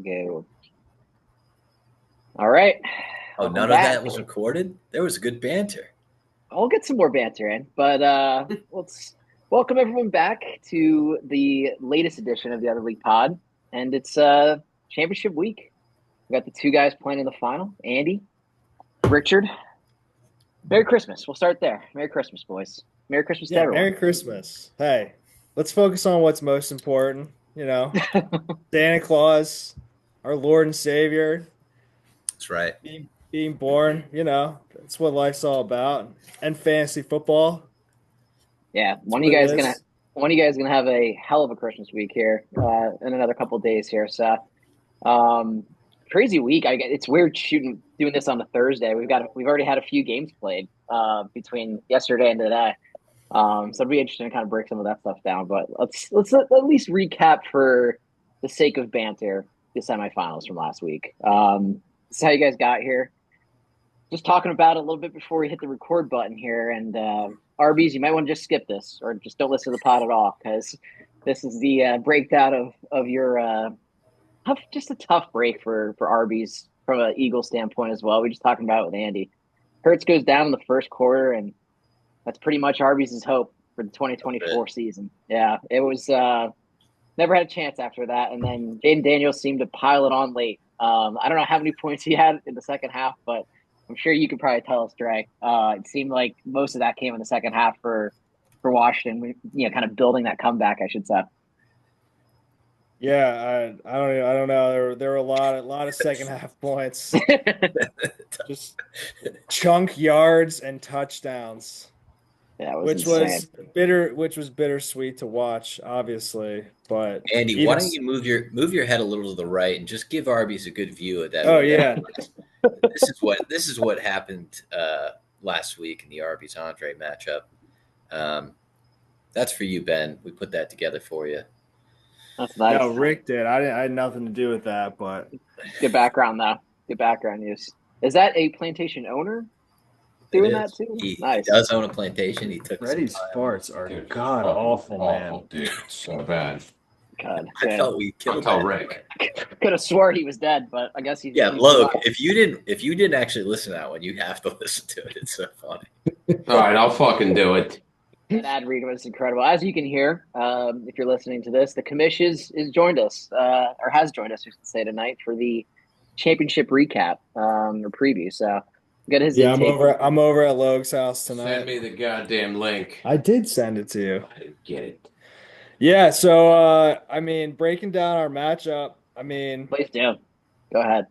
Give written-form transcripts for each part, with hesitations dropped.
Go. All right. Oh, Welcome none of back. that was recorded? There was good banter. I'll get some more banter in, but let's welcome everyone back to the latest edition of the Other League Pod, and it's championship week. We got the two guys playing in the final, Andy, Richard. Merry Christmas. We'll start there. Merry Christmas, boys. Merry Christmas to Yeah, everyone. Merry Christmas. Hey, let's focus on what's most important, Santa Claus, our Lord and Savior, That's right. being born, that's what life's all about. And fantasy football, Yeah, that's what it is. one of you guys gonna have a hell of a Christmas week here in another couple of days here. So crazy week. It's weird doing this on a Thursday. We've already had a few games played between yesterday and today. So it'd be interesting to kind of break some of that stuff down. But let's at least recap for the sake of banter the semifinals from last week. This is how you guys got here. Just talking about it a little bit before we hit the record button here. And RBs, you might want to just skip this or just don't listen to the pod at all because this is the breakdown of your just a tough break for Arby's from an Eagle standpoint as well. We just talking about it with Andy. Hurts goes down in the first quarter, and that's pretty much Arby's hope for the 2024 season. Yeah, it was never had a chance after that. And then Jaden Daniels seemed to pile it on late. I don't know how many points he had in the second half, but I'm sure you could probably tell us, Dre. It seemed like most of that came in the second half for Washington. Kind of building that comeback, I should say. Yeah, I don't know. There were a lot of second half points. Just chunk yards and touchdowns. Yeah, it was Which insane. which was bittersweet to watch, obviously. But Andy, why even don't you move your head a little to the right and just give Arby's a good view of that? oh yeah, This is what happened last week in the Arby's Andre matchup. That's for you, Ben. We put that together for you. That's nice. no, Rick did. I had nothing to do with that, but Good background though. Good background use. Is that a plantation owner doing that too? He Nice. does own a plantation. He took Freddy's some time. farts are Dude, god fucking awful, man. dude. So bad. God, I thought we Don't killed tell that. Rick. could have swore he was dead, but I guess he's Yeah, he's Logan, alive. if you didn't actually listen to that one, you have to listen to it. It's so funny. All right, I'll fucking do it. That ad read was incredible. As you can hear, if you're listening to this, the commish is joined us, or has joined us, we should say, tonight for the championship recap or preview. So got his Yeah, intake. I'm over at Logue's house Send tonight. me the goddamn link. I did send it to you. I didn't get it. Yeah, so I mean, breaking down our matchup, I mean, Please do. Go ahead.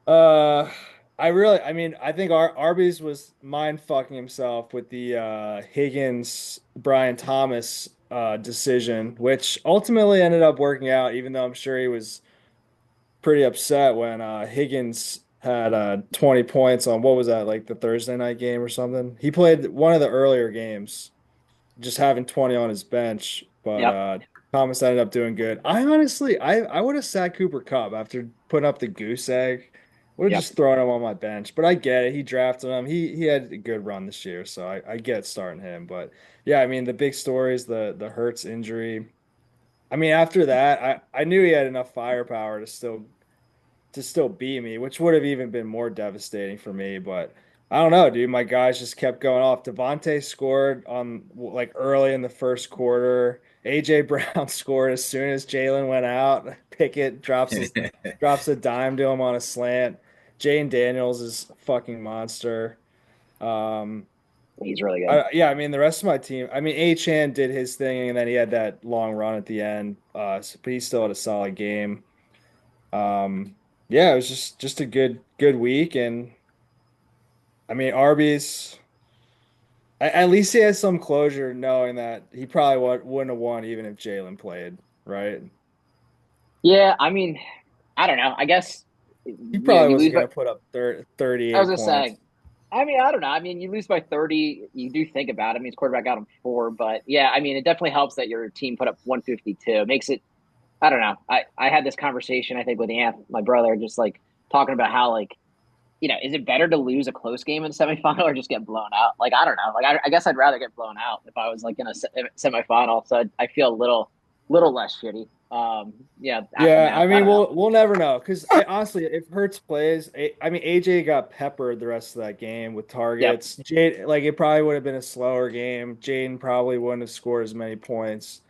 uh I think Arby's was mind fucking himself with the Higgins Brian Thomas decision, which ultimately ended up working out, even though I'm sure he was pretty upset when Higgins had 20 points on what was that, like the Thursday night game or something. He played one of the earlier games, just having 20 on his bench, but Yep. Thomas ended up doing good. I honestly, I would have sat Cooper Kupp after putting up the goose egg. Would have Yep. just thrown him on my bench, but I get it. He drafted him. He had a good run this year, so I get starting him. But yeah, I mean the big story is the Hurts injury. I mean after that, I knew he had enough firepower to still beat me, which would have even been more devastating for me. But I don't know, dude. My guys just kept going off. Devontae scored on like early in the first quarter. AJ Brown scored as soon as Jalen went out. Pickett drops a dime to him on a slant. Jane Daniels is a fucking monster. Um, He's really good. yeah, I mean the rest of my team. I mean Achan did his thing, and then he had that long run at the end. But he still had a solid game. Yeah, it was just a good week, and I mean Arby's. At least he has some closure, knowing that he probably wouldn't have won even if Jalen played, right? Yeah, I mean, I don't know. I guess He probably you wasn't lose by. going to put up I was 38 gonna points. say. I mean, I don't know. I mean, you lose by 30. You do think about it. I mean, his quarterback got him 4, but yeah, I mean, it definitely helps that your team put up 152. It makes it. I don't know. I had this conversation I think with my brother, just like talking about how like is it better to lose a close game in the semifinal or just get blown out? Like, I don't know. Like, I guess I'd rather get blown out if I was like in a semifinal. So I feel a little less shitty. Yeah. Yeah, aftermath. I mean, don't know. we'll never know because honestly, if Hurts plays, I mean, AJ got peppered the rest of that game with Yep. targets. Jade, like it probably would have been a slower game. Jaden probably wouldn't have scored as many points,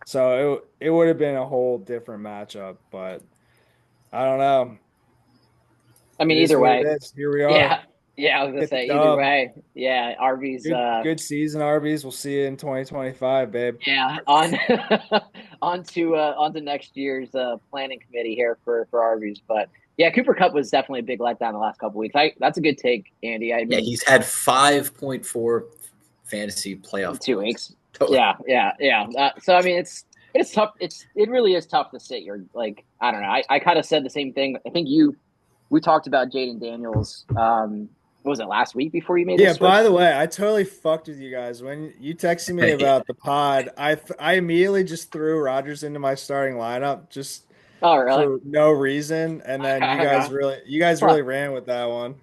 so it would have been a whole different matchup. But I don't know. I mean, It is either what it way. is. Here we are. Yeah. Yeah. I was gonna Get the say either dub. way. Yeah. Arby's. Good season, Arby's. We'll see you in 2025, babe. Yeah. On to next year's planning committee here for Arby's. But yeah, Cooper Cup was definitely a big letdown the last couple weeks. That's a good take, Andy. I Yeah, mean, he's had 5.4 fantasy playoff 2 weeks. points. Yeah. So I mean, it's tough. It really is tough to sit here. Like I don't know. I kind of said the same thing. I think we talked about Jaden Daniels. What was it last week before you made Yeah, this switch? by the way, I totally fucked with you guys. When you texted me about the pod, I immediately just threw Rodgers into my starting lineup just Oh, really? for no reason, and then Okay. you guys Huh. really ran with that one.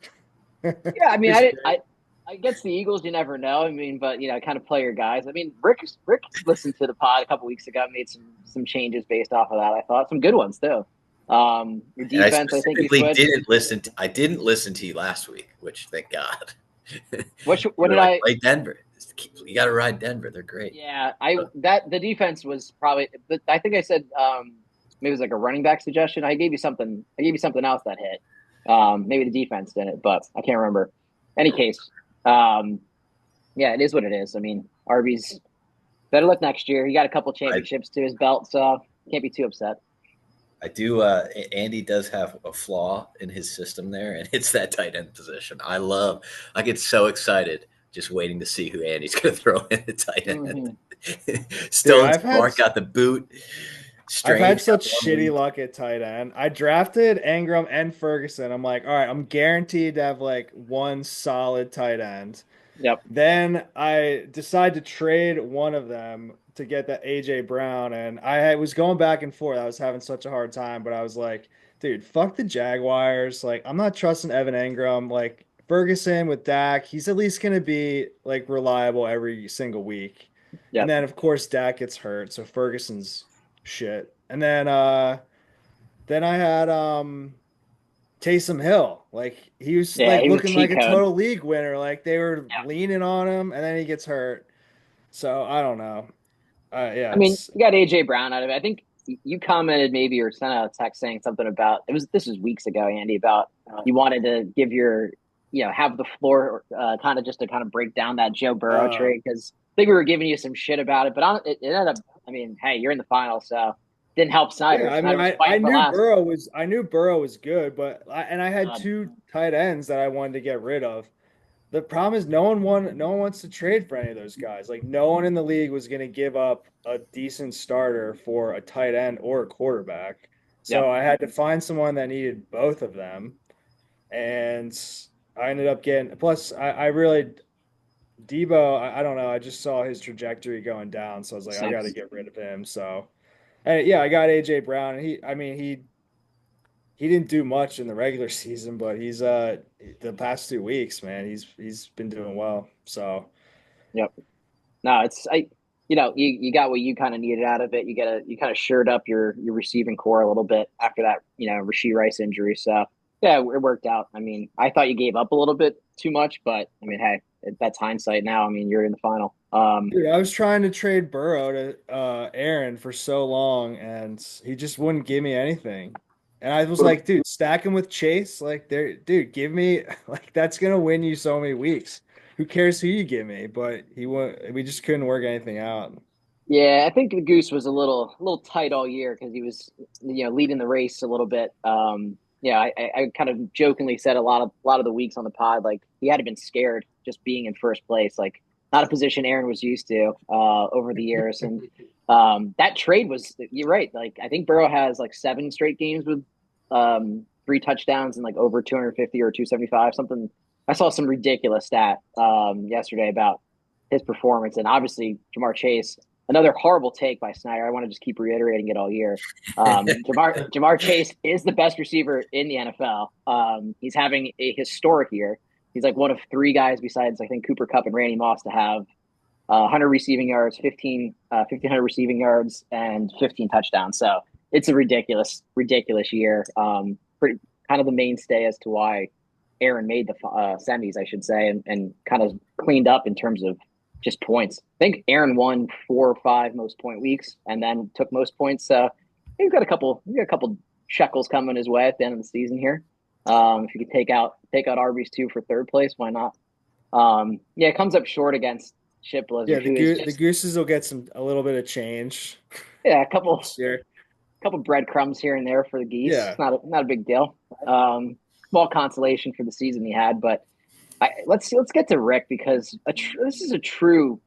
Yeah, I mean, It's great. I guess the Eagles, you never know. I mean, but kind of play your guys. I mean, Rick listened to the pod a couple weeks ago, made some changes based off of that. I thought some good ones too. Your And I defense, I think you specifically switched. didn't listen to you last week, which thank God. What You what were did like, I? play Denver. You got to ride Denver. They're great. Yeah, the defense was probably. I think I said maybe it was like a running back suggestion. I gave you something. I gave you something else that hit. Maybe the defense didn't, but I can't remember. Any case, yeah, it is what it is. I mean, Arby's better luck next year. He got a couple championships to his belt, so can't be too upset. I do. Andy does have a flaw in his system there, and it's that tight end position. I get so excited just waiting to see who Andy's going to throw in the tight end. Stone Clark got the boot. I've had such shitty luck at tight end. I drafted Ingram and Ferguson. I'm like, all right, I'm guaranteed to have like one solid tight end. Yep. Then I decided to trade one of them to get that AJ Brown, and I was going back and forth. I was having such a hard time, but I was like, dude, fuck the Jaguars. Like, I'm not trusting Evan Ingram. Like Ferguson with Dak, he's at least gonna be like reliable every single week. Yep. And then of course Dak gets hurt, so Ferguson's shit. And then I had Taysom Hill. Like he was like he was looking like a code. total league winner. Like they were leaning on him, and then he gets hurt. So I don't know. Yeah. I mean, you got AJ Brown out of it. I think you commented maybe or sent out a text saying something about this was weeks ago, Andy, about you wanted to give your have the floor kind of just to kind of break down that Joe Burrow trade because I think we were giving you some shit about it, but it ended up. I mean, hey, you're in the final, so didn't help Snyder. Yeah, I mean, I knew Burrow was good, but I had two tight ends that I wanted to get rid of. The problem is no one wants to trade for any of those guys. Like no one in the league was going to give up a decent starter for a tight end or a quarterback. So I had to find someone that needed both of them. And I ended up getting plus I really Debo, I don't know, I just saw his trajectory going down, so I was like, I got to get rid of him. So and yeah, I got AJ Brown, and he didn't do much in the regular season, but he's the past 2 weeks, man, he's been doing well. So no, you got what you kind of needed out of it. You kind of shored up your receiving core a little bit after that, Rashee Rice injury. So yeah, it worked out. I mean, I thought you gave up a little bit too much, but I mean, hey, that's hindsight now. I mean, you're in the final. Dude, I was trying to trade Burrow to Aaron for so long, and he just wouldn't give me anything. And I was like, dude, stack him with Chase. Like, dude, give me like that's gonna win you so many weeks. Who cares who you give me? But we just couldn't work anything out. Yeah, I think the Goose was a little tight all year because he was leading the race a little bit. I kind of jokingly said a lot of the weeks on the pod, like he had been scared just being in first place, like not a position Aaron was used to over the years. And that trade was, you're right. Like I think Burrow has like 7 straight games with 3 touchdowns and like over 250 or 275, something. I saw some ridiculous stat yesterday about his performance, and obviously Jamar Chase. Another horrible take by Snyder. I want to just keep reiterating it all year. Jamar Chase is the best receiver in the NFL. He's having a historic year. He's like one of 3 guys besides, I think, Cooper Kupp and Randy Moss to have 100 receiving yards, 1,500 receiving yards, and 15 touchdowns. So it's a ridiculous year. Pretty kind of the mainstay as to why Aaron made the semis, I should say, and kind of cleaned up in terms of just points. I think Aaron won 4 or 5 most point weeks, and then took most points. So he's got a couple shekels coming his way at the end of the season here. If you could take out Arby's too for third place, why not? It comes up short against Ship Blizzard. Yeah, the Gooses will get a little bit of change. Yeah, a couple breadcrumbs here and there for the Geese. Yeah. It's not a big deal. Small consolation for the season he had, but let's get to Rick, because this is a true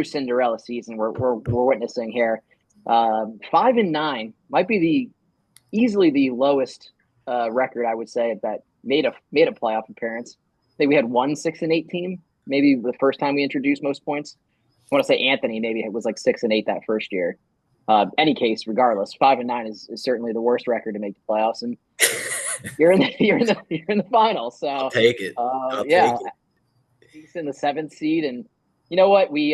Cinderella season we're witnessing here. 5-9 might be easily the lowest record, I would say, that made a playoff appearance. I think we had one 6-8 team, maybe the first time we introduced most points. I want to say Anthony, maybe it was like 6-8 that first year. Any case, regardless, 5-9 is certainly the worst record to make the playoffs, and you're in the finals. So I'll take it. He's in the 7th seed, and you know what? We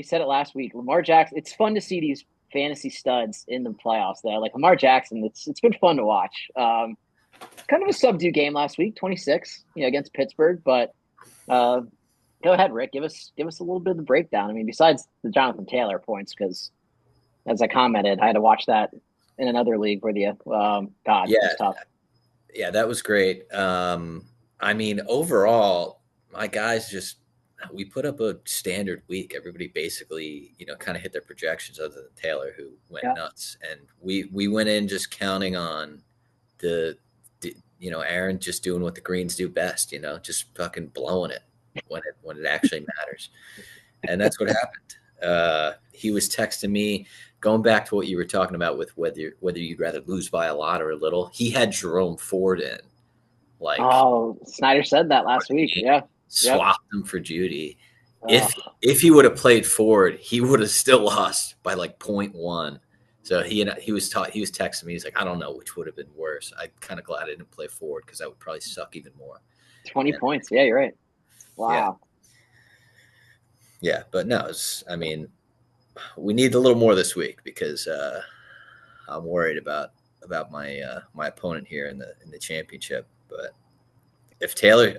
said it last week. Lamar Jackson. It's fun to see these fantasy studs in the playoffs. Though, like Lamar Jackson, it's been fun to watch. Kind of a subdued game last week, 26, against Pittsburgh. But go ahead, Rick. Give us a little bit of the breakdown. I mean, besides the Jonathan Taylor points, because as I commented, I had to watch that in another league with you. God, it was tough. Yeah, that was great. I mean, overall, my guys we put up a standard week. Everybody basically, kind of hit their projections, other than Taylor, who went nuts. And we went in just counting on Aaron just doing what the Greens do best, just fucking blowing it when it actually matters. And that's what happened. He was texting me, going back to what you were talking about with whether you'd rather lose by a lot or a little. He had Jerome Ford in. Snyder said that last week. Yeah. Swapped him for Judy. If he would have played Ford, he would have still lost by like 0.1. So he was texting me. He's like, I don't know which would have been worse. I'm kind of glad I didn't play Ford, because that would probably suck even more. 20 points. Yeah, you're right. Wow. Yeah, but no, we need a little more this week, because I'm worried about my opponent here in the championship. But if Taylor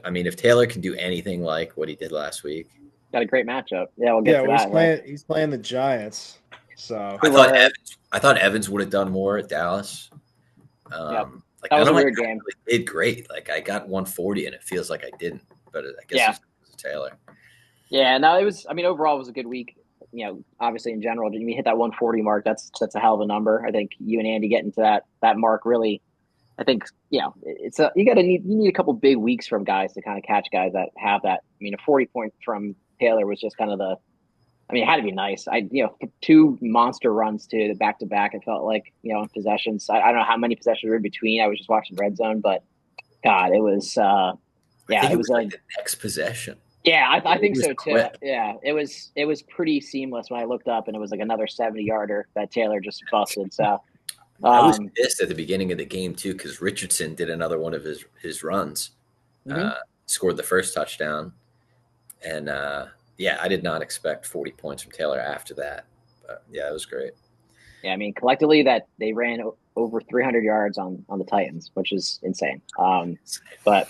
can do anything like what he did last week, got a great matchup. Yeah, we'll get to that. He's playing the Giants. So I thought Evans would have done more at Dallas. That was a weird game. Really did great. Like, I got 140, and it feels like I didn't, but I guess it was Taylor. Yeah, no, it was. I mean, overall, it was a good week. Obviously in general, when you hit that 140 mark, that's a hell of a number. I think you and Andy getting to that mark really. I think you need a couple big weeks from guys to kind of catch guys that have that. I mean, a 40 point from Taylor was just kind of it had to be nice. 2 monster runs to the back to back. It felt like in possessions. I don't know how many possessions were in between. I was just watching Red Zone, but God, it was. It was like the next possession. Yeah, I think so too. Quick. Yeah, it was pretty seamless when I looked up, and it was like another 70-yarder that Taylor just busted. So I was pissed at the beginning of the game too, because Richardson did another one of his runs, scored the first touchdown, and I did not expect 40 points from Taylor after that. But yeah, it was great. Yeah, I mean, collectively that they ran over 300 yards on the Titans, which is insane. But.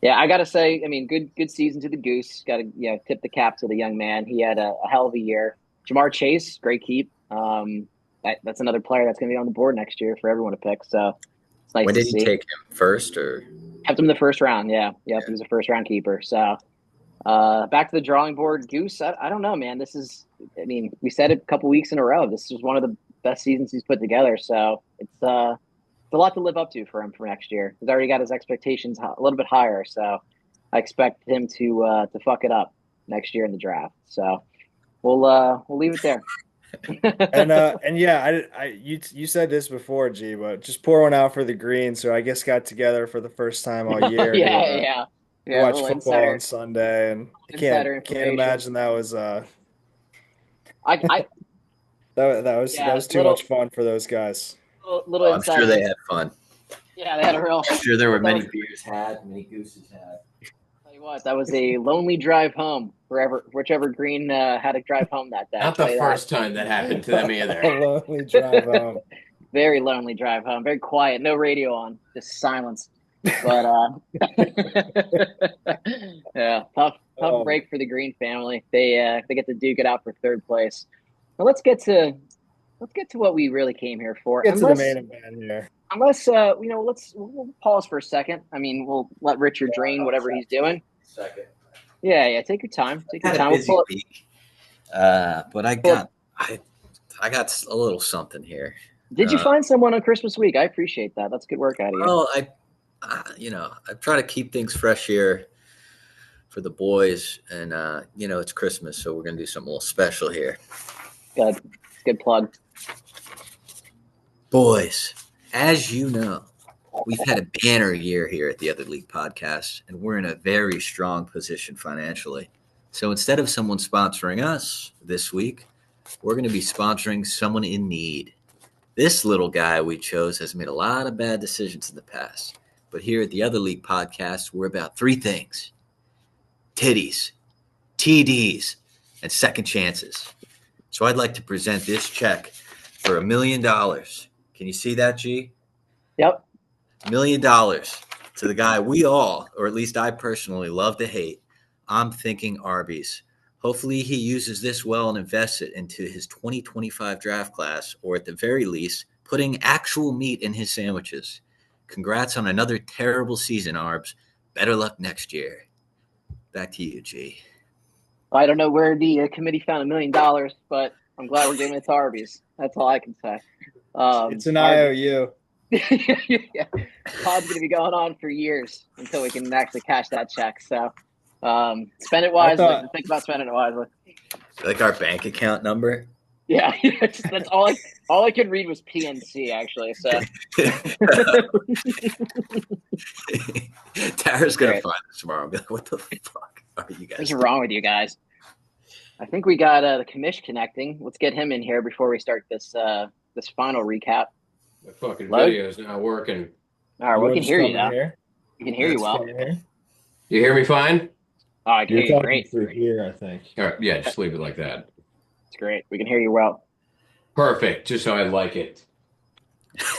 Yeah, I got to say, I mean, good season to the Goose. Got to tip the cap to the young man. He had a hell of a year. Jamar Chase, great keep. That's another player that's going to be on the board next year for everyone to pick. So it's nice. When to did see. He take him first or? Kept him in the first round. Yeah, yep. He was a first round keeper. So back to the drawing board. Goose, I don't know, man. We said it a couple weeks in a row. This is one of the best seasons he's put together. So it's a lot to live up to for him for next year. He's already got his expectations a little bit higher, so I expect him to fuck it up next year in the draft. So we'll leave it there. You said this before, G, but just pour one out for the Greens, who I guess got together for the first time all year. Yeah. Watch football on Sunday, and I can't imagine that was that was too much fun for those guys. I'm sure they had fun. Yeah, they had a real. I'm sure there were many beers had, many gooses had. you what, that was a lonely drive home. Whichever Green had to drive home that day. Not the first time that happened to them either. A lonely drive home. Very lonely drive home. Very quiet. No radio on. Just silence. But yeah, tough break for the Green family. They get to duke it out for third place. But let's get to what we really came here for. Get to the main event here. Unless we'll pause for a second. I mean, we'll let Richard drain whatever he's doing. Second. Yeah. Take your time. Had a busy week, but I got a little something here. Did you find someone on Christmas week? I appreciate that. That's good work out of you. Well, I try to keep things fresh here for the boys, and it's Christmas, so we're gonna do something a little special here. Good plug. Boys, as you know, we've had a banner year here at the Other League Podcast, and we're in a very strong position financially. So instead of someone sponsoring us this week, we're going to be sponsoring someone in need. This little guy we chose has made a lot of bad decisions in the past. But here at the Other League Podcast, we're about three things: titties, TDs, and second chances. So I'd like to present this check for $1 million. Can you see that, G? Yep. $1 million to the guy we all, or at least I personally, love to hate. I'm thinking Arby's. Hopefully he uses this well and invests it into his 2025 draft class, or at the very least, putting actual meat in his sandwiches. Congrats on another terrible season, Arbs. Better luck next year. Back to you, G. I don't know where the committee found $1 million, but I'm glad we're giving it to Arby's. That's all I can say. It's an IOU. Yeah. Pod's going to be going on for years until we can actually cash that check. So spend it wisely. Think about spending it wisely. Like our bank account number? Yeah, that's all I could read was PNC, actually. So Tara's going to find us tomorrow and be like, what the fuck are you guys What's wrong with you guys? I think we got the commish connecting. Let's get him in here before we start this final recap. The fucking video is not working. All right, we can hear you now. We can hear you well. You hear me fine? Oh, I can hear you great. Through here, I think. All right, yeah, just leave it like that. It's great. We can hear you well. Perfect. Just how I like it.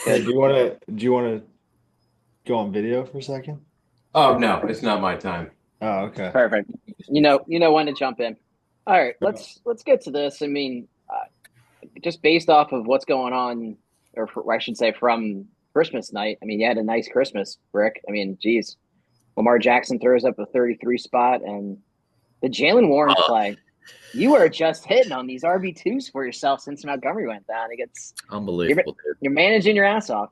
Hey, do you want to go on video for a second? Oh no, it's not my time. Oh, okay. Perfect. You know when to jump in. All right, let's get to this. I mean, just based off of what's going on, or I should say from Christmas night. I mean, you had a nice Christmas, Rick. I mean, geez. Lamar Jackson throws up a 33 spot, and the Jaylen Warren play. You are just hitting on these RB2s for yourself since Montgomery went down. It gets unbelievable, dude. You're managing your ass off.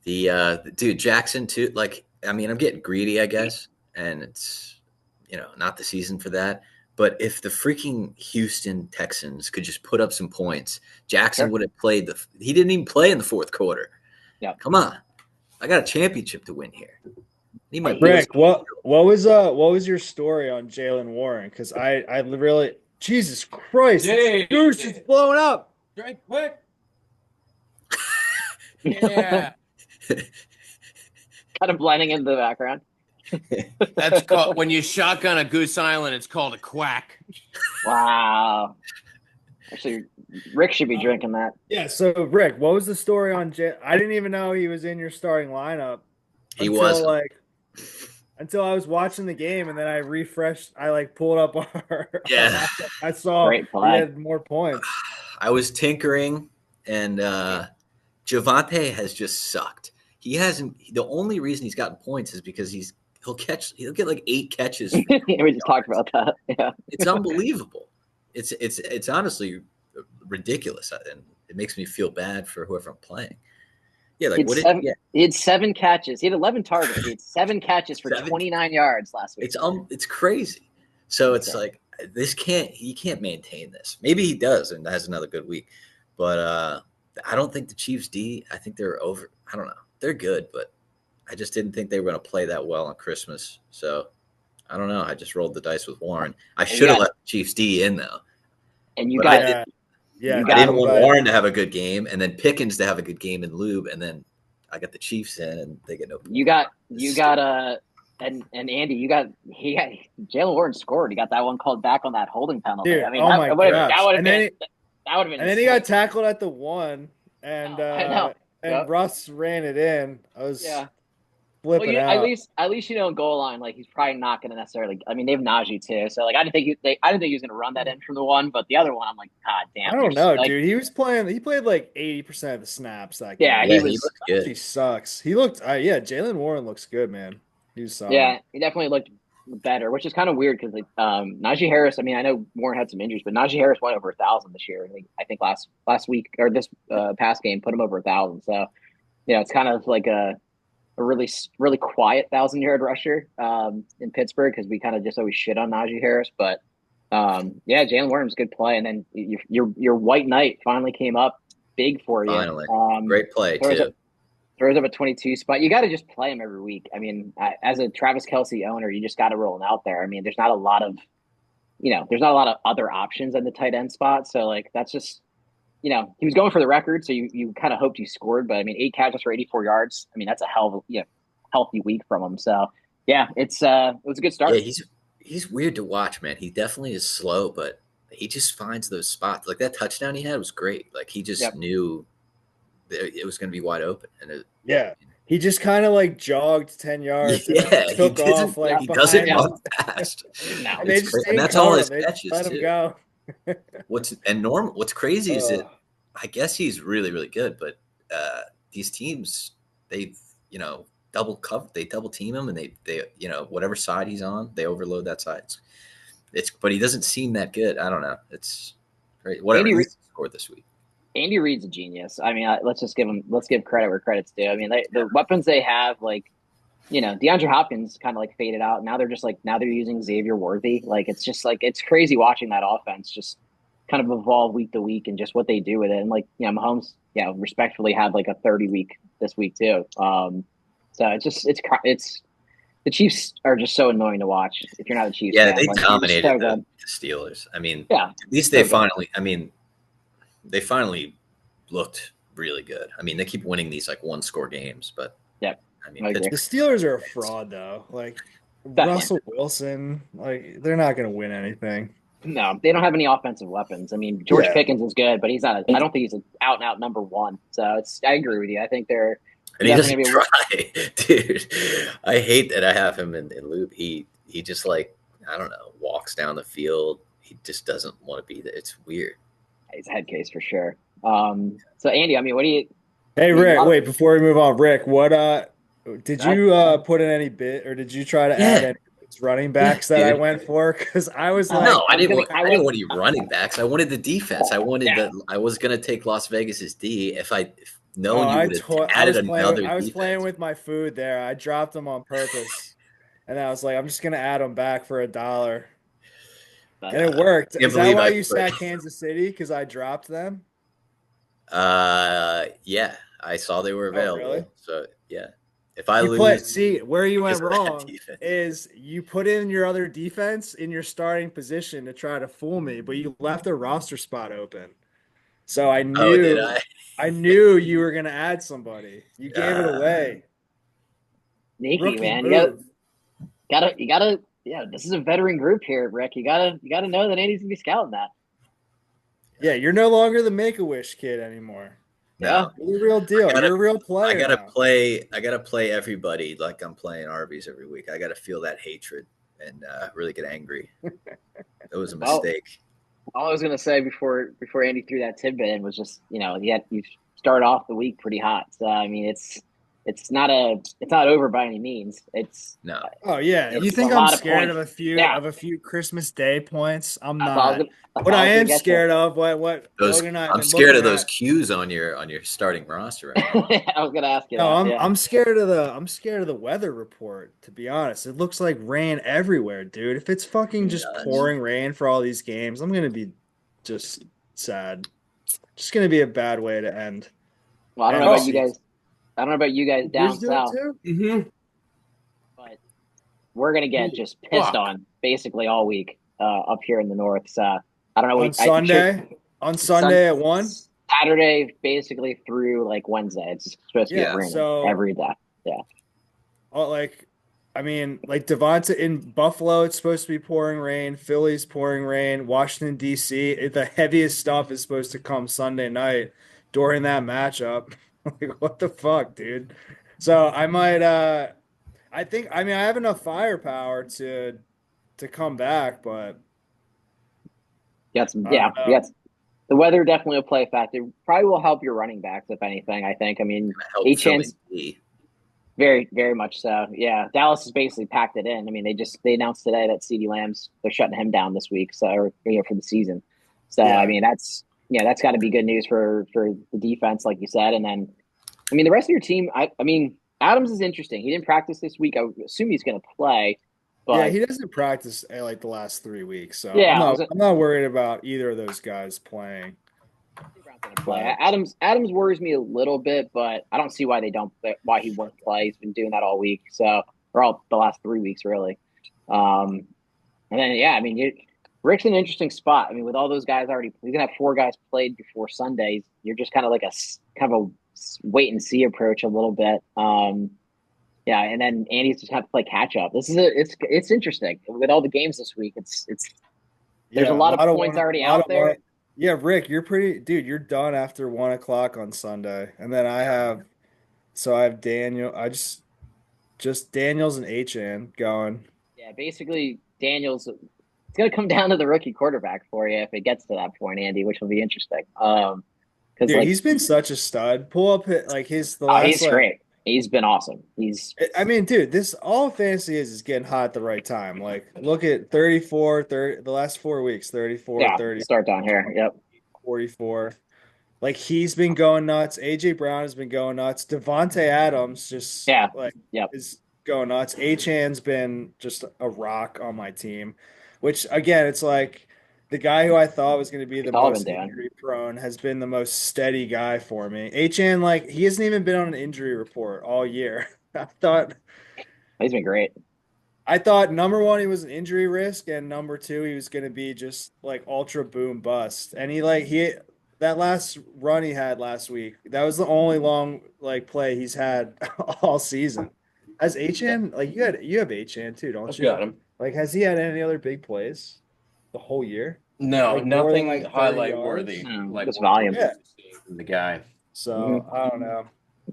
The dude Jackson too. Like, I mean, I'm getting greedy, I guess, and it's not the season for that. But if the freaking Houston Texans could just put up some points, Jackson would have played he didn't even play in the fourth quarter. Yeah, come on, I got a championship to win here. Rick, what was your story on Jaylen Warren? Because I really, Jesus Christ, Goose is blowing up. Right quick. Yeah. Kind of blending into the background. That's called, when you shotgun a Goose Island, it's called a quack. Wow. Actually, Rick should be drinking that. Yeah. So Rick, what was the story on Jay? I didn't even know he was in your starting lineup. He was until I was watching the game, and then I refreshed. I pulled up our. Yeah. I saw he had more points. I was tinkering, and Javonte has just sucked. He hasn't. The only reason he's gotten points is because he'll get like 8 catches. We just talked about that. Yeah, it's unbelievable. It's honestly ridiculous, and it makes me feel bad for whoever I'm playing. Yeah, like he had 7 catches. He had 11 targets. He had 7 catches for 29 yards last week. It's crazy. So it's like he can't maintain this. Maybe he does and has another good week, but I don't think the Chiefs D. I think they're over. I don't know. They're good, but I just didn't think they were going to play that well on Christmas. So I don't know. I just rolled the dice with Warren. I should have let the Chiefs D in though. And you got it. Yeah, I didn't want Warren to have a good game, and then Pickens to have a good game in Lube, and then I got the Chiefs in, and they get no. You got And Andy, Jalen Warren scored. He got that one called back on that holding penalty. Dude, I mean, oh that, my that would gosh. have And been then that would have been. and then he got insane. tackled at the 1 and I know. Yep. Russ ran it in. I was Yeah. Well, flipping at out. least goal line, like he's probably not going to necessarily. I mean, they have Najee too, so like I didn't think he was going to run that in from the 1, but the other one, I'm like, God damn. I don't know, like, dude. He played like 80% of the snaps that game. Yeah, Yeah, he he looked good. He sucks. He looked Jalen Warren looks good, man. He was solid. Yeah, he definitely looked better, which is kind of weird because like Najee Harris. I mean, I know Warren had some injuries, but Najee Harris went over 1,000 this year. I think last week or this past game put him over 1,000. So it's kind of like a really really quiet 1,000-yard rusher in Pittsburgh because we kind of just always shit on Najee Harris. But yeah, Jalen Warren's good play, and then your White Knight finally came up big for you. Finally, great play too. Throws up a 22 spot. You got to just play him every week. I mean, as a Travis Kelce owner, you just got to roll him out there. I mean, there's not a lot of other options in the tight end spot. So like, that's just, he was going for the record. So you kind of hoped he scored, but I mean, 8 catches for 84 yards. I mean, that's a hell of healthy week from him. So yeah, it was a good start. Yeah, he's weird to watch, man. He definitely is slow, but he just finds those spots. Like that touchdown he had was great. Like he just knew it was going to be wide open, and he just kind of like jogged 10 yards. Yeah, and took off like he doesn't run fast. And that's all his catches let him go. What's crazy is that I guess he's really really good, but these teams they've double team him, and they whatever side he's on, they overload that side. But he doesn't seem that good. I don't know. It's great. Whatever he scored this week. Andy Reid's a genius. I mean, let's give credit where credit's due. I mean, the weapons they have, like, DeAndre Hopkins kind of like faded out. Now they're using Xavier Worthy. Like, it's just like, it's crazy watching that offense just kind of evolve week to week and just what they do with it. And like, Mahomes, respectfully had like a 30 week this week too. So it's the Chiefs are just so annoying to watch if you're not a Chiefs fan. They like, dominated the Steelers. I mean, at least they finally looked really good. I mean, they keep winning these like 1-score games, but I mean, the Steelers are a fraud though. Like Russell Wilson, like they're not going to win anything. No, they don't have any offensive weapons. I mean, George Pickens is good, but he's not. I don't think he's an out and out number 1. So I agree with you. I think they're. And he doesn't try, dude. I hate that I have him in loop. He just like, I don't know, walks down the field. He just doesn't want to be there. It's weird. He's a head case for sure. So Andy, I mean, what do you? Hey Rick, wait before we move on, Rick, what did you put in any bid, or did you try to add any running backs that I went for? Because I was like, no, I didn't want any running backs. I wanted the defense. I wanted I was gonna take Las Vegas's D if known you would have added another. I was playing with my food there. I dropped them on purpose, and I was like, I'm just gonna add them back for $1. And it worked. Is that why you sat Kansas City? Because I dropped them? Yeah. I saw they were available. Oh, really? So, yeah. If I lose... where you went wrong is you put in your other defense in your starting position to try to fool me, but you left a roster spot open. So I knew I knew you were going to add somebody. You gave it away. Sneaky, man. You gotta this is a veteran group here, Rick. You gotta know that Andy's gonna be scouting that. Yeah, you're no longer the Make-A-Wish kid anymore. No, you're the real deal. You're a real player. I gotta play everybody like I'm playing Arby's every week. I gotta feel that hatred and really get angry. It was a mistake. All I was gonna say before Andy threw that tidbit in was just you start off the week pretty hot. So I mean it's not over by any means. It's no. Oh yeah, you think I'm scared of a few Christmas Day points? I'm not. What I am scared of, I'm scared of those cues on your starting roster. Right I was gonna ask you. No, I'm scared of the weather report. To be honest, it looks like rain everywhere, dude. If it's fucking just pouring rain for all these games, I'm gonna be just sad. Just gonna be a bad way to end. Well, I don't know about you guys down south. Mm-hmm. But we're gonna get just pissed on basically all week up here in the north. So I don't know. On Sunday at 1? Saturday basically through like Wednesday. It's supposed to be raining every day. Yeah. I mean, like Devonta in Buffalo, it's supposed to be pouring rain. Philly's pouring rain. Washington, D.C., the heaviest stuff is supposed to come Sunday night during that matchup. Like, what the fuck, dude? So I might I mean I have enough firepower to come back, but I Yeah, don't know. yeah. The weather definitely will play a factor. Probably will help your running backs if anything. I think. I mean, Help Philly. Achan's very, very much so. Yeah, Dallas has basically packed it in. I mean, they announced today that CeeDee Lamb's they're shutting him down this week, so or, for the season. So I Yeah. mean, that's got to be good news for the defense, like you said. And then, I mean, the rest of your team. I mean, Adams is interesting. He didn't practice this week. I would assume he's going to play, Yeah, but he doesn't practice like the last 3 weeks, so yeah, I'm not worried about either of those guys playing. Brown's going to play. But Adams worries me a little bit, but I don't see why they don't why he won't play. He's been doing that all week, so or all the last 3 weeks really. And then yeah, I mean, Rick's an interesting spot. I mean, with all those guys already, he's gonna have 4 guys played before Sundays. You're just kind of like kind of a wait and see approach a little bit. Yeah, and then Andy's just have to play catch up. It's interesting with all the games this week. It's there's a yeah, lot of points already out there. Yeah, Rick, dude, you're done after 1 o'clock on Sunday. And then I have Daniel, just Daniels and Achan going. Yeah, basically Daniels. It's gonna come down to the rookie quarterback for you if it gets to that point, Andy, which will be interesting. Because Dude, like, he's been such a stud. Pull up like the oh, last he's great. He's been awesome. I mean, dude, this all fantasy is getting hot at the right time. Like, look at 34, 30, the last 4 weeks, 34, Yeah, 30, start down here. Yep. 44. Like, he's been going nuts. AJ Brown has been going nuts. Devontae Adams just Yeah. like Yep. is going nuts. Achan's been just a rock on my team, which again, it's like the guy who I thought was going to be the It's all been most doing. injury prone has been the most steady guy for me. Achan, like, he hasn't even been on an injury report all year. He's been great. I thought number one, he was an injury risk, and number two, he was going to be just like ultra boom bust. And he that last run he had last week, that was the only long like play he's had all season. Has Achan like you have Achan too, don't I've you? got him. Like, has he had any other big plays the whole year? No, Like, more than nothing like 30 highlight yards? worthy. Like Just what we're volume. Yeah. used to seeing from the guy. So I don't know.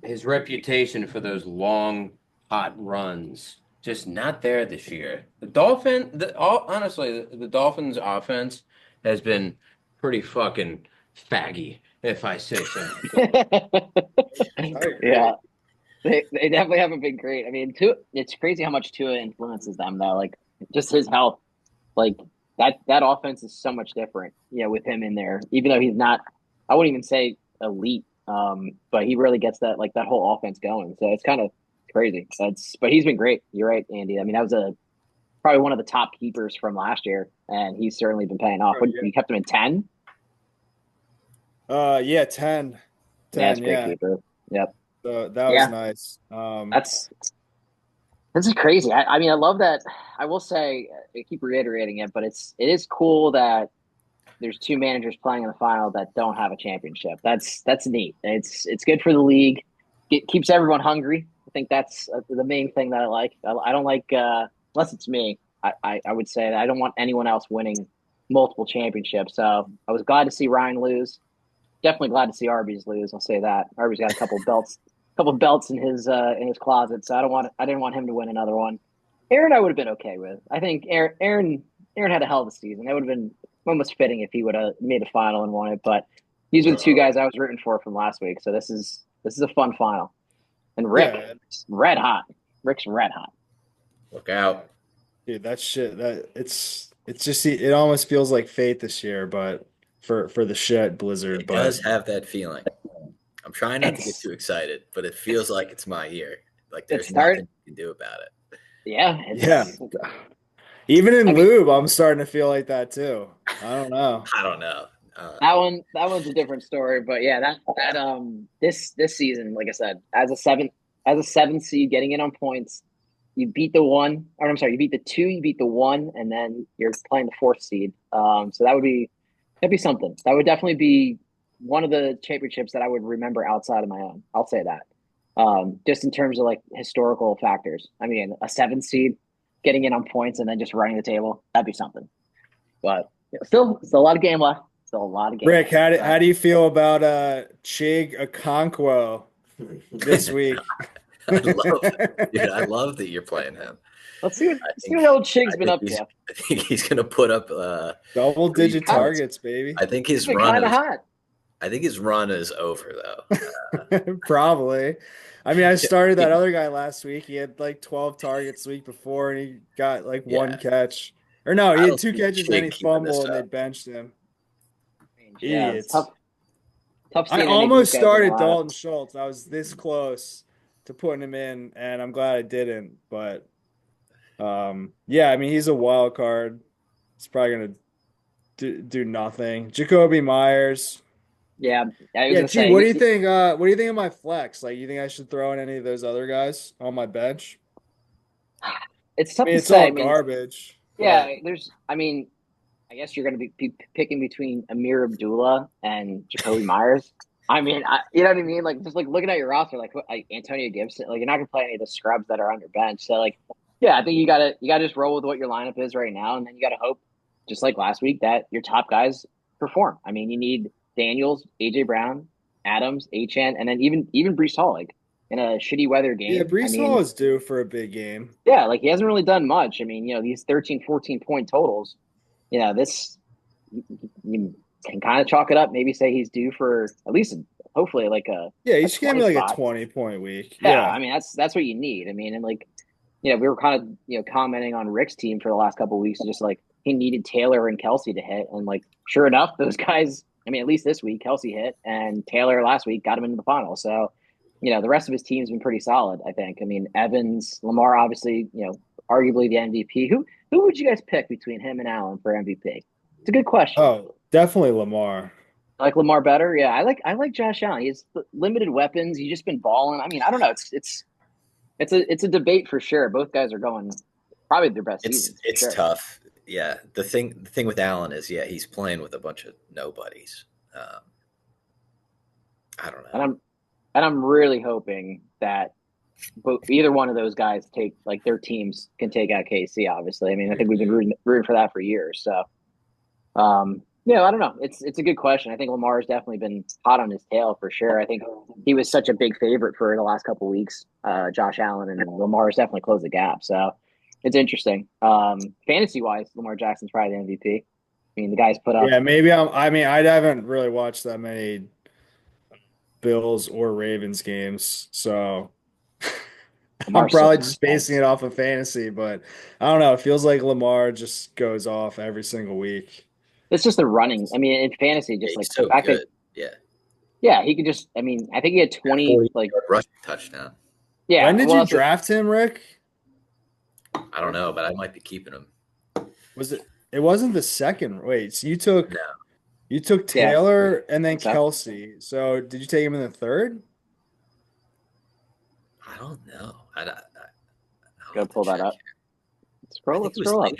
His reputation for those long, hot runs just not there this year. Honestly, the Dolphins' offense has been pretty fucking faggy, if I say so. Yeah. They definitely haven't been great. I mean, it's crazy how much Tua influences them though. Like just his health. Like that offense is so much different, with him in there. Even though he's not, I wouldn't even say elite. But he really gets that whole offense going. So it's kind of crazy. But he's been great. You're right, Andy. I mean, that was probably one of the top keepers from last year, and he's certainly been paying off. Yeah. You kept him in 10? Yeah, 10. Yeah, that's 10, great yeah. keeper. Yep. So that was nice. This is crazy. I mean, I love that. I will say, I keep reiterating it, but it is cool that there's 2 managers playing in the final that don't have a championship. That's neat. It's good for the league. It keeps everyone hungry. I think that's the main thing that I like. I don't like unless it's me. I would say that I don't want anyone else winning multiple championships. So I was glad to see Ryan lose. Definitely glad to see Arby's lose. I'll say that. Arby's got a couple belts in his closet. So I didn't want him to win another one. Aaron, I would have been okay with. I think Aaron had a hell of a season. It would have been almost fitting if he would have made a final and won it. But these are the 2 guys I was rooting for from last week. So this is a fun final. And Rick, red hot. Rick's red hot. Look out. Dude, that shit, it's just it almost feels like fate this year, but for the shit blizzard. It does have that feeling. I'm trying not to get too excited, but it feels like it's my year. Like there's nothing you can do about it. Yeah. Even in lube, I'm starting to feel like that too. I don't know. That one's a different story, but yeah, this season, like I said, as a 7th seed, getting in on points, you beat the 1, or I'm sorry, you beat the 2, you beat the 1, and then you're playing the 4th seed. So that'd be something. That would definitely be one of the championships that I would remember outside of my own. I'll say that. Just in terms of like historical factors. I mean, a 7 seed getting in on points and then just running the table, that'd be something. But still a lot of game left. Still a lot of game Rick, left. how do you feel about Chig Okonkwo this week? I love that you're playing him. Let's see what old Chig's been up to. I think he's going to put up double-digit targets, baby. I think his run is hot. I think his run is over though. Probably. I mean, I started that other guy last week. He had like 12 targets the week before, and he got like one catch. Or no, he had 2 catches, and then he fumbled, and they benched him. Yeah, Idiots. tough I almost started Dalton Schultz. I was this close to putting him in, and I'm glad I didn't. But yeah, I mean, he's a wild card. He's probably gonna do nothing. Jacoby Myers. Yeah, what do you think? What do you think of my flex? Like, you think I should throw in any of those other guys on my bench? It's tough to it's say. all garbage. Yeah, I guess you're going to be picking between Amir Abdullah and Jacoby Myers. I mean, you know what I mean? Like, just like looking at your roster, like Antonio Gibson, like you're not going to play any of the scrubs that are on your bench. So, like, yeah, I think you gotta just roll with what your lineup is right now, and then you gotta hope, just like last week, that your top guys perform. I mean, you need Daniels, AJ Brown, Adams, Achane, and then even Breece Hall, like in a shitty weather game. Yeah, Breece Hall is due for a big game. Yeah, like he hasn't really done much. I mean, these 13, 14 point totals. This you can kind of chalk it up. Maybe say he's due for at least, hopefully, like a he should give me like a 20-point week. Yeah, I mean that's what you need. I mean, and like we were kind of commenting on Rick's team for the last couple of weeks, just like he needed Taylor and Kelsey to hit, and like sure enough, those guys. I mean, at least this week, Kelsey hit, and Taylor last week got him into the final. So, the rest of his team's been pretty solid, I think. I mean, Evans, Lamar, obviously, arguably the MVP. Who would you guys pick between him and Allen for MVP? It's a good question. Oh, definitely Lamar. I like Lamar better? Yeah, I like Josh Allen. He has limited weapons. He's just been balling. I mean, I don't know. It's a debate for sure. Both guys are going probably their best seasons. It's tough. Yeah, the thing with Allen is, he's playing with a bunch of nobodies. I don't know. And I'm really hoping that either one of those guys take, like, their teams can take out KC. Obviously, I mean, I think we've been rooting for that for years. So, I don't know. It's a good question. I think Lamar's definitely been hot on his tail for sure. I think he was such a big favorite for the last couple of weeks. Josh Allen and Lamar's definitely closed the gap. So. It's interesting. Fantasy-wise, Lamar Jackson's probably the MVP. I mean, the guys put up. Yeah, maybe I haven't really watched that many Bills or Ravens games, so I'm probably just basing it off of fantasy. But I don't know. It feels like Lamar just goes off every single week. It's just the running. I mean, in fantasy, just like so good. Yeah, he could just. I mean, I think he had 20 like rushing touchdown. Yeah. When did you draft him, Rick? I don't know, but I might be keeping him. Was it? It wasn't the second. Wait, so you took Taylor and then Kelsey. So did you take him in the third? I don't know. Go pull that up. Let's scroll up.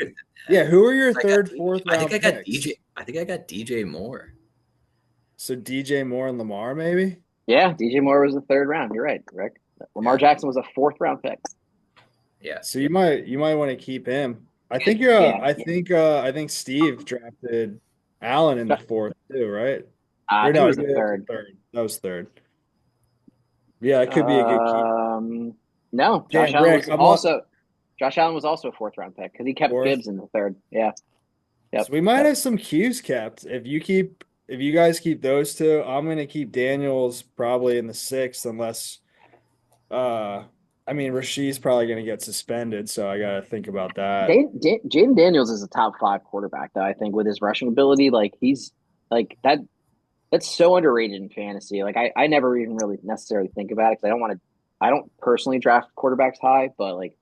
Yeah, who are your third, fourth round picks? I think I got DJ Moore. So DJ Moore and Lamar, maybe? Yeah, DJ Moore was the third round. You're right, Rick. Lamar Jackson was a fourth round pick. Yeah. So you might want to keep him. I think I think Steve drafted Allen in the fourth too, right? No, was the third. That was third. Yeah, it could be a good keep. No, Josh Allen was also a fourth round pick because he kept Gibbs in the third. Yeah. Yep. So we might have some Qs kept. If you guys keep those two, I'm gonna keep Daniels probably in the sixth unless I mean, Rasheed's probably going to get suspended, so I got to think about that. Jaden Daniels is a top 5 quarterback, though. I think with his rushing ability, like he's like that. That's so underrated in fantasy. Like I never even really necessarily think about it because I don't personally draft quarterbacks high, but like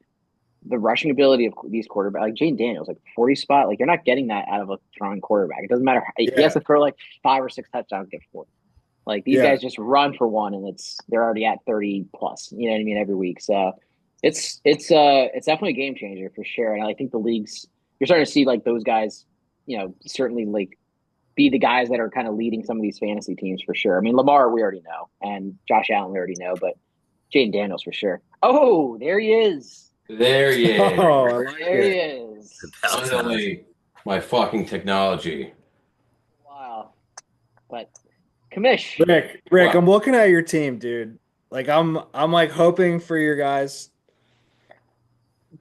the rushing ability of these quarterbacks, like Jaden Daniels, like 40 spot, like you're not getting that out of a strong quarterback. It doesn't matter. He has to throw like 5 or 6 touchdowns to get 4. Like these guys just run for one, and they're already at 30 plus. You know what I mean? Every week, so it's definitely a game changer for sure. And I think the leagues, you're starting to see like those guys, certainly like be the guys that are kind of leading some of these fantasy teams for sure. I mean, Lamar we already know, and Josh Allen we already know, but Jaden Daniels for sure. Oh, there he is. There you Oh, I like There he it. is. Finally, my fucking technology. Wow. But Kamish, Rick, What? I'm looking at your team, dude. Like I'm like hoping for your guys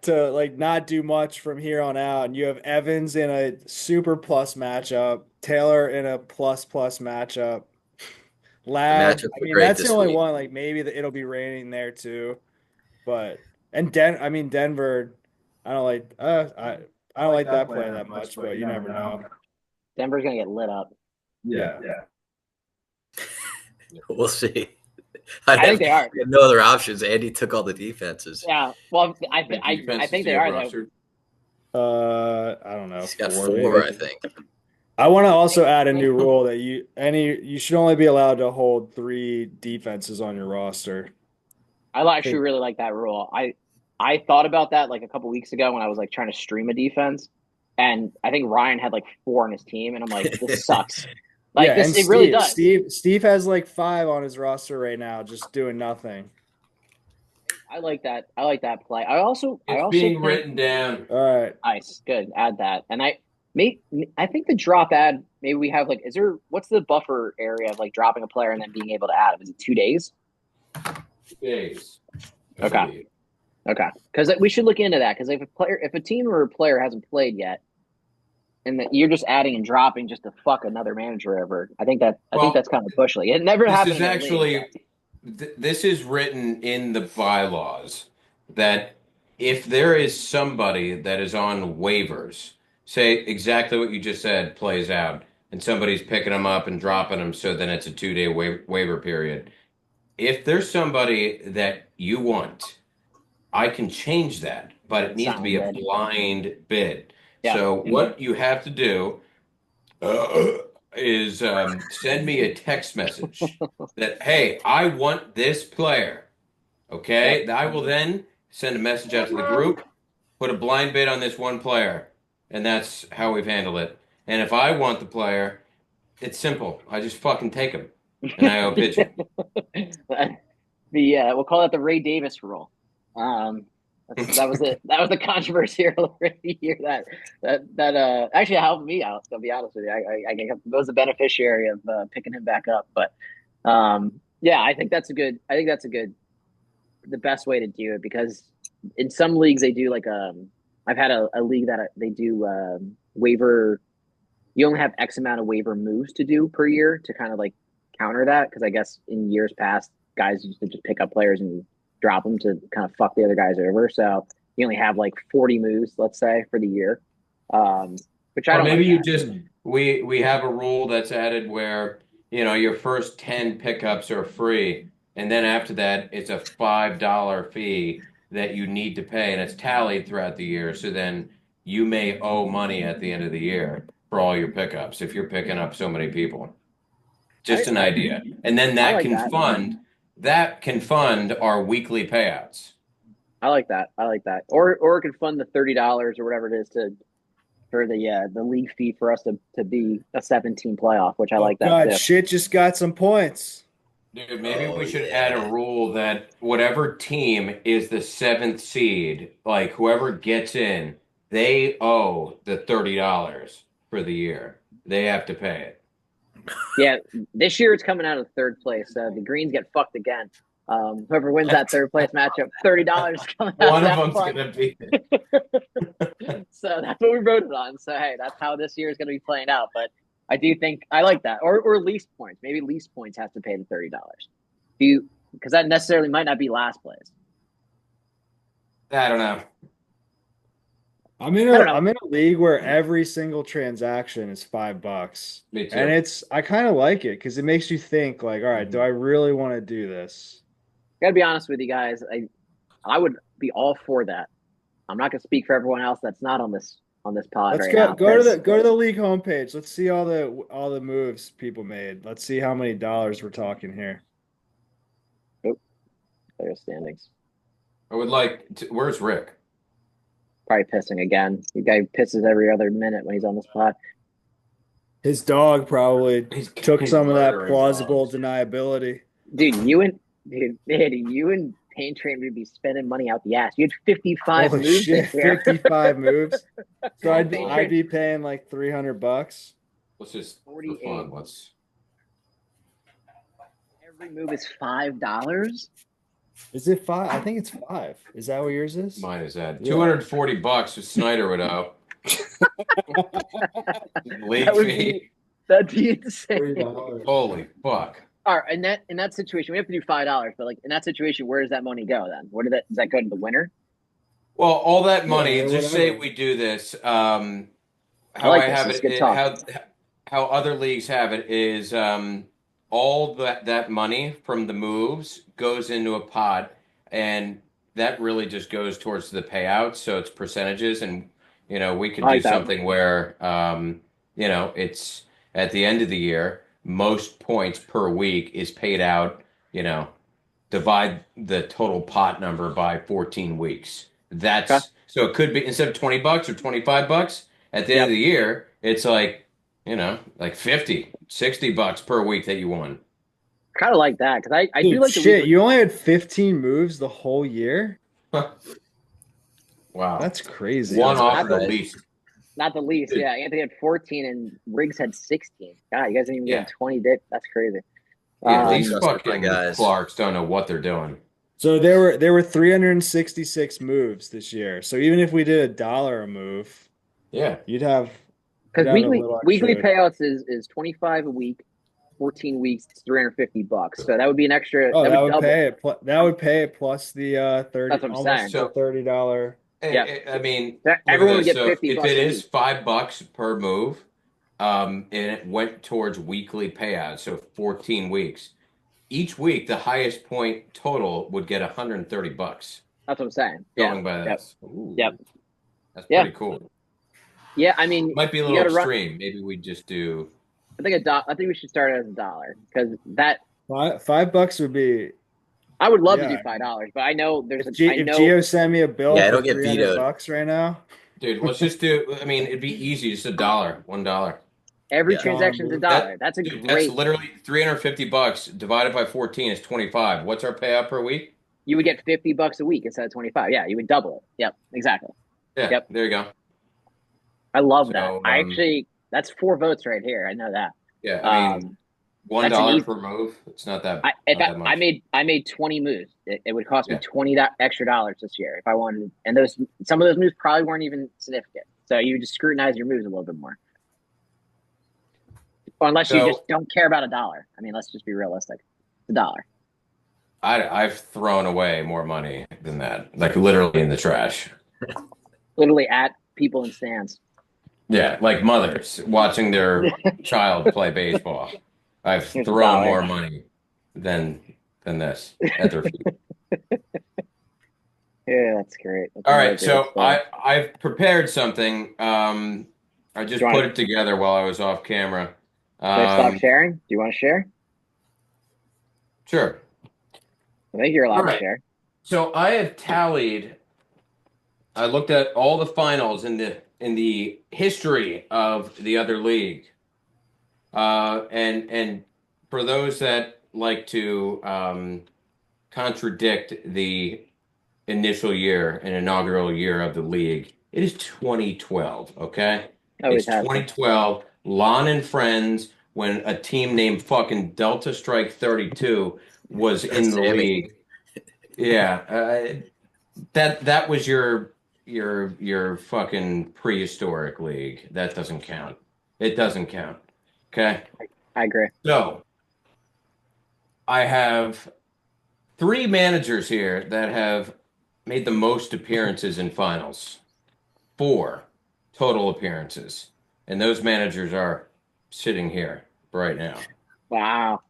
to like not do much from here on out. And you have Evans in a super plus matchup, Taylor in a plus plus matchup. The Lad, matchups I are mean great that's the this only week. one. Like maybe it'll be raining there too, but and I mean Denver. I don't like I don't like that play that much, but you never know. Denver's gonna get lit up. Yeah. We'll see. I I think have, they are. we have no other options. Andy took all the defenses. Yeah. Well, I What I defenses think do they you have are though. rostered? I don't know, He's got 4 four, maybe. I think. I want to also add a new rule that you should only be allowed to hold 3 defenses on your roster. I actually really like that rule. I thought about that like a couple weeks ago when I was like trying to stream a defense, and I think Ryan had like 4 on his team, and I'm like, this sucks. Like Yeah, this, and it really does. Steve has like 5 on his roster right now, just doing nothing. I like that. I like that play. I It's also being think written down. All right. nice, good. Add that, and I think the drop ad. Maybe we have like, what's the buffer area of like dropping a player and then being able to add him? Is it 2 days? Days. I Okay. believe. Okay, because we should look into that. Because if a team or a player hasn't played yet, and that you're just adding and dropping just to fuck another manager over, I think Well, that's kind of bushly. It never This happened is in our league. actually this is written in the bylaws that if there is somebody that is on waivers, say exactly what you just said plays out, and somebody's picking them up and dropping them, so then it's a 2-day waiver period. If there's somebody that you want, I can change that, but it needs to Silent be a bid. blind bid. Yeah. So what you have to do is send me a text message that, hey, I want this player. Okay. Yep. I will then send a message out to the group, put a blind bid on this one player, and that's how we've handled it. And if I want the player, it's simple. I just fucking take him and I pitch him. We'll call that the Ray Davis rule. That was it. That was the controversy earlier in the year that actually helped me out. To be honest with you, I was the beneficiary of picking him back up. But yeah, I think that's a good. The best way to do it, because in some leagues they do like I've had a league that they do waiver. You only have X amount of waiver moves to do per year to kind of like counter that, because I guess in years past guys used to just pick up players and drop them to kind of fuck the other guys over. So you only have like 40 moves, let's say, for the year. Which I Or don't maybe like you that. just we have a rule that's added where your first 10 pickups are free, and then after that it's a $5 fee that you need to pay, and it's tallied throughout the year. So then you may owe money at the end of the year for all your pickups if you're picking up so many people. Just an idea, and then I that like can that. fund our weekly payouts. I like that. Or it can fund the $30 or whatever it is for the league fee for us to be a 17 playoff, which I like that God, too. shit just got some points. Dude, maybe we should add a rule that whatever team is the 7th seed, like whoever gets in, they owe the $30 for the year. They have to pay it. Yeah, this year it's coming out of third place. The Greens get fucked again. Whoever wins that third place matchup, $30 coming out One of of that them's fund. gonna be. So that's what we voted on. So hey, that's how this year is going to be playing out. But I do think I like that, or least points. Maybe least points has to pay the $30. Because that necessarily might not be last place. I don't know. I'm in I don't know. I'm in a league where every single transaction is $5. Me too. And I kind of like it because it makes you think like, all right, do I really want to do this? Gotta be honest with you guys. I would be all for that. I'm not gonna speak for everyone else that's not on this pod Let's right go now. go to the league homepage. Let's see all the moves people made. Let's see how many dollars we're talking here. There's standings. I would like to, where's Rick? Probably pissing again. The guy pisses every other minute when he's on the spot. His dog probably took He's some of that murdering plausible dogs. deniability. Dude, you and Pain Train would be spending money out the ass. You had 55 Holy moves shit, this year. 55 moves. So I'd Pain I'd Train, be paying like $300. Let's just for 48. fun. Let's. Every move is $5. Is it 5? I think it's 5. Is that what yours is? Mine is at Yeah. $240 if Snyder would out. Late That would fee. that'd be insane. $3. Holy fuck. All right, in that situation, we have to do $5, but like in that situation, where does that money go then? Does that go to the winner? Well, all that money, Yeah, just say whatever. we do this. like How I this. have It's it, good talk. how other leagues have it is all that money from the moves goes into a pot, and that really just goes towards the payouts. So it's percentages, and we could I do like that. something where it's at the end of the year, most points per week is paid out. Divide the total pot number by 14 weeks. Okay. So it could be instead of $20 or $25 at the end of the year, it's like 50, $60 per week that you won. Kind of like that because I do Dude, like the shit, weekly. you only had 15 moves the whole year? Wow. That's crazy. One Sounds off about the right. least. Not the least. Dude. Yeah, Anthony had 14 and Riggs had 16. God, you guys didn't even Yeah. get 20 dips. That's crazy. Yeah, these Trust my fucking guys. Clarks don't know what they're doing. So there were 366 moves this year. So even if we did $1 a move, Yeah. you'd have Because a little weekly extra. payouts is 25 a week, 14 weeks, it's $350. So that would be an extra. Oh, that would would double. pay it. That would pay it plus the 30, That's what I'm almost saying. the $30. Yeah. I mean, That- look at everyone would this. get So 50 if bucks it a is week. $5 per move, and it went towards weekly payouts, so 14 weeks. Each week, the highest point total would get $130 That's what I'm saying. going by Yep. this. Ooh, Yep. That's Yeah. pretty cool. Yeah, I mean, Might be a you little gotta run. extreme. Maybe we just do. I think we should start it as $1 because that $5 would be. I would love to Yeah. do $5, but I know there's If I know Gio sent me a bill Yeah, for it'll get vetoed. $300 right now, Dude, let's just do. I mean, it'd be easy. Just $1, $1. every Yeah. transaction's Dude, $1. That's a Dude, great. that's literally $350 divided by 14 is 25. What's our payout per week? You would get $50 a week instead of 25. Yeah, you would double it. Yep, exactly. Yeah, Yep. there you go. I love So, that. I actually that's 4 votes right here. I know that. Yeah, I mean, that's an $1 easy- per move. It's not that. If not that much. I made 20 moves. It would cost me Yeah. $20 extra this year if I wanted. And some of those moves probably weren't even significant. So you would just scrutinize your moves a little bit more. Or unless you So- just don't care about $1. I mean, let's just be realistic. It's $1. I've thrown away more money than that, like literally in the trash. Literally at people in stands. Yeah, like mothers watching their child play baseball. I've Here's thrown $1. more money than this at their feet. Yeah, that's great. That's All really right, so great. I've prepared something. I just Do you want- put it together while I was off camera. Should I stop sharing? Do you want to share? Sure. I think you're allowed All right. to share. So I have tallied. I looked at all the finals in the history of the other league, and for those that like to contradict the initial year and inaugural year of the league, it is 2012. Okay, Always it's has. 2012. Lon and Friends, when a team named fucking Delta Strike 32 was in the Sammy. league. Yeah, that was your fucking prehistoric league. That doesn't count. It doesn't count. Okay. I agree. So I have 3 managers here that have made the most appearances in finals. 4 total appearances. And those managers are sitting here right now. Wow.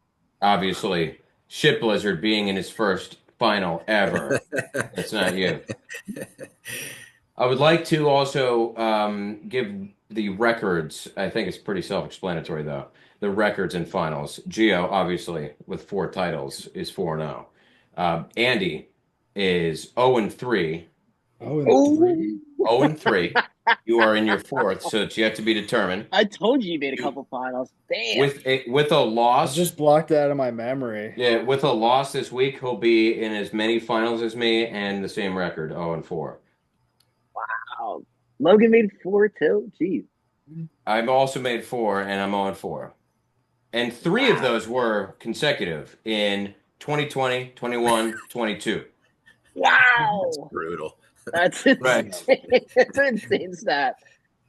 Obviously, Ship Blizzard being in his first final ever. That's not you. I would like to also give the records. I think it's pretty self-explanatory, though. The records in finals. Gio, obviously, with 4 titles, is 4-0. Andy is 0-3. Oh, Ooh. 0-3. You are in your fourth, so it's yet to be determined. I told you made a couple finals. Damn. With a I loss, just blocked that out of my memory. yeah, with a loss this week, he'll be in as many finals as me and the same record, 0-4. Wow. Logan made 4 too. Jeez. I've also made 4, and I'm 0-4. And 3 of those were consecutive in 2020, 21, 22. That's Wow. brutal. That's Right. insane. It's an insane stat.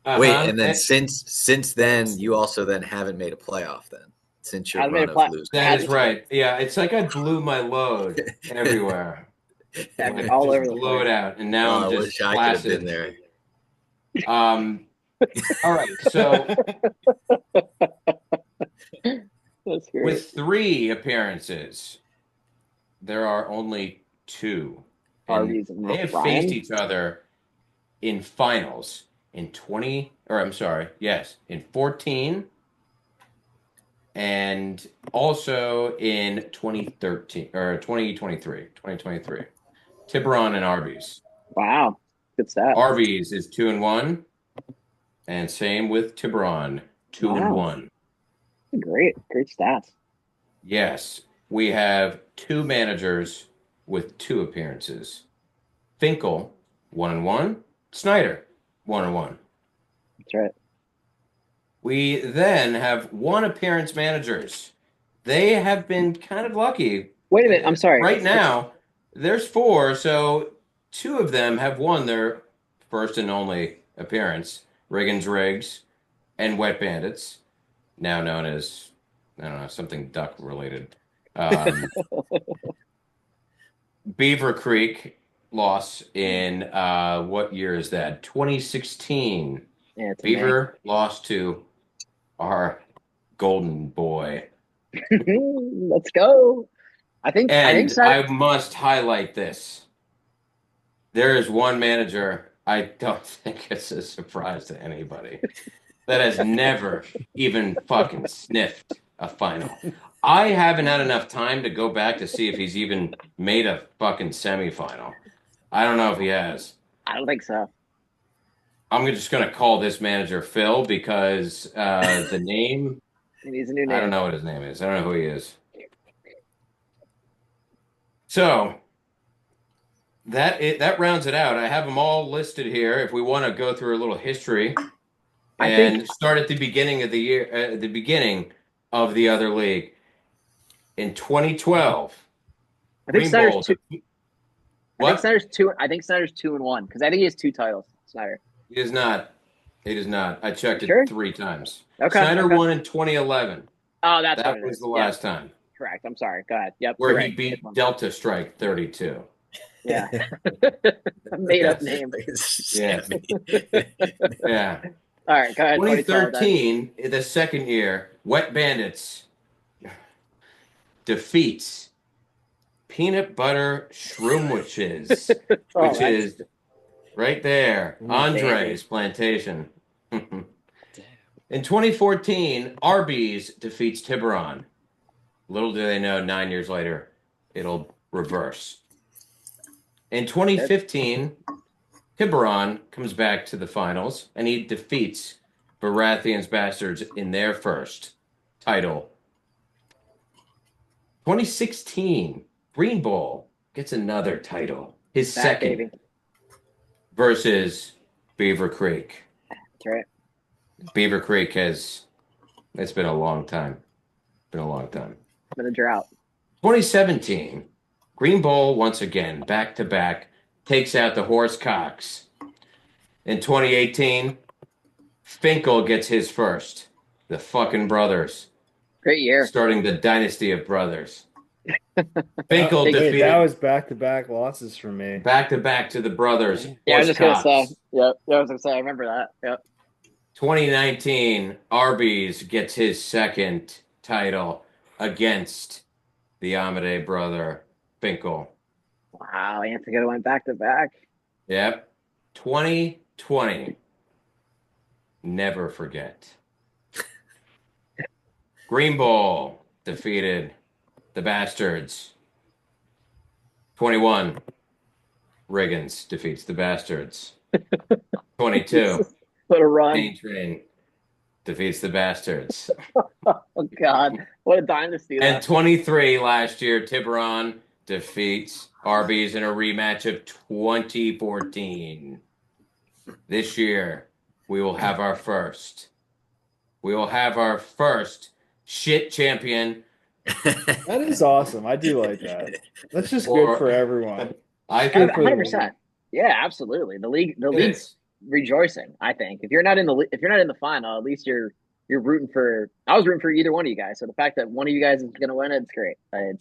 Wait, Uh-huh. and then since then, you also then haven't made a playoff then since your Hasn't made run a of play- losing. That is right. Yeah, it's like I blew my load everywhere. All over Just the blew place. it out, and now Oh, I'm I just wish I could have been placid. there. All right, so That's great. with 3 appearances, there are only 2. And Arby's and they have Ryan? faced each other in finals in 20, or I'm sorry, yes, in 14 and also in 2013 or 2023. Tiburon and Arby's. Wow. Good stat. Arby's is 2-1, and same with Tiburon, 2-1. Great stats. Yes, we have 2 managers with 2 appearances. Finkel, 1-1. Snyder, 1-1. That's right. We then have 1 appearance managers. They have been kind of lucky. Wait a minute. I'm sorry. Right now, there's 4, so 2 of them have won their first and only appearance. Riggins Riggs and Wet Bandits, now known as, I don't know, something duck related. Beaver Creek loss in what year is that? 2016. Yeah, it's Beaver lost to our golden boy. Let's go. I think I must highlight this. There is one manager, I don't think it's a surprise to anybody, that has never even fucking sniffed a final. I haven't had enough time to go back to see if he's even made a fucking semifinal. I don't know if he has. I don't think so. I'm just going to call this manager Phil because the name, He needs a new name. I don't know what his name is. I don't know who he is. So that rounds it out. I have them all listed here. If we want to go through a little history and start at the beginning of the year, the beginning of the other league in 2012. I think Snyder's 2. What? I think Snyder's 2-1 because I think he has 2 titles. Snyder. He does not. He does not. I checked Sure? it 3 times. Okay. Snyder won in 2011. Oh, that's that what it was is. the last time. Correct. I'm sorry. Go ahead. Yep. Where correct. he beat Delta Strike 32. Yeah. Made up name. Yeah. Yeah. All right. Go ahead. 2013, the second year, Wet Bandits defeats Peanut Butter Shroomwiches, which is right there, Andre's plantation. In 2014, Arby's defeats Tiburon. Little do they know, 9 years later, it'll reverse. In 2015, Tiburon comes back to the finals, and he defeats Baratheon's Bastards in their first title. 2016, Green Bull gets another title, his second, baby. Versus Beaver Creek. That's right. Beaver Creek it's been a long time. Been a long time. Been a drought. 2017, Green Bull once again, back to back, takes out the Horse Cocks. In 2018, Finkel gets his first. The fucking brothers. Great year. Starting the dynasty of brothers. Finkel defeated. That was back-to-back losses for me. Back-to-back to the brothers. Yeah, I was just going to say. Cocks. Yep. I was going to say, I remember that. Yep. 2019, Arby's gets his second title against the Amade brother, Finkel. Wow, Anthony went back to back. Yep. 2020. Never forget. Green Bull defeated the Bastards. 21. Riggins defeats the Bastards. 22. What a run. Main Train defeats the Bastards. Oh, God. What a dynasty And that. 23 last year, Tiburon defeats Arby's in a rematch of 2014. This year, we will have our first. We will have our first shit champion. That is awesome. I do like that. That's just Or- good for everyone. I Good think for the 100%. Yeah, absolutely. The league's rejoicing, I think. If you're not in the final, at least you're rooting for. I was rooting for either one of you guys. So the fact that one of you guys is going to win, it's great. I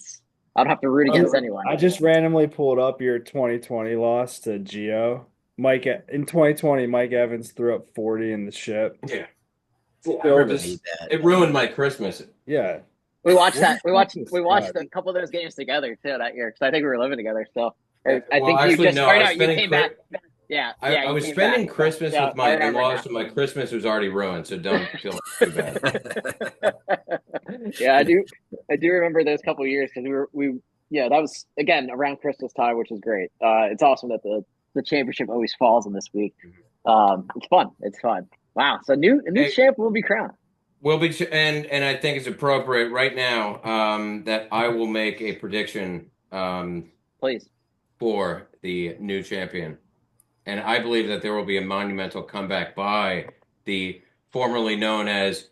don't have to root against anyone. I just randomly pulled up your 2020 loss to Gio. Mike in 2020, Mike Evans threw up 40 in the ship. Yeah. Still I remember just- that. it ruined my Christmas. yeah. We watched that. We watched Jesus a couple of those games together too that year because I think we were living together still. Or I Well, think you actually, just no, or I no, was you spending came Chri- back. Yeah, I you was came spending back. Christmas Yeah, with my I remember in-laws, now. so my Christmas was already ruined. So don't feel too bad. Yeah, I do remember those couple of years because that was again around Christmas time, which is great. It's awesome that the championship always falls in this week. It's fun. It's fun. Wow. So a new Hey. champ will be crowned. Will be, and I think it's appropriate right now that I will make a prediction Please. for the new champion, and I believe that there will be a monumental comeback by the formerly known as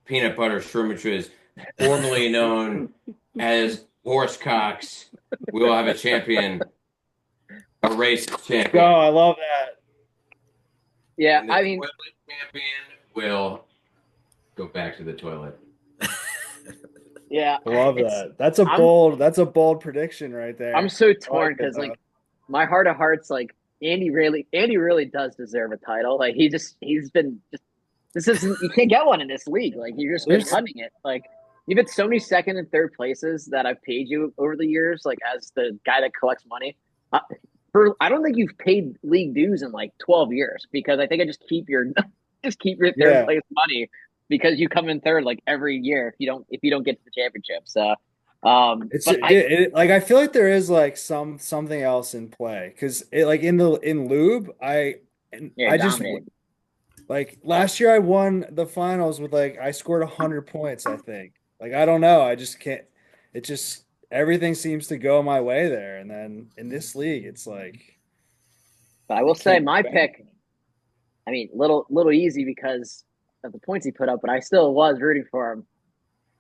Peanut Butter Scrimmages, formerly known as Horsecocks. We will have a champion, a race Go! champion. I love that. Yeah, And the I mean, toilet champion will go back to the toilet. yeah, I love it's- that. That's a bold prediction right there. I'm so I torn like it, because though. like my heart of hearts, like Andy really does deserve a title. Like he's been just this isn't you can't get one in this league. Like you're just been There's- hunting it. Like you've had so many second and third places that I've paid you over the years. Like as the guy that collects money, I don't think you've paid league dues in like 12 years because I think I just keep your third Yeah. place money because you come in third like every year if you don't get to the championship. So. It's But like I feel like there is like something else in play because it like in lube I just dominating. like last year I won the finals with like I scored 100 points I think like I don't know I just can't it just everything seems to go my way there and then in this league it's like But I will say can't my bank. pick. I mean, little easy because of the points he put up, but I still was rooting for him.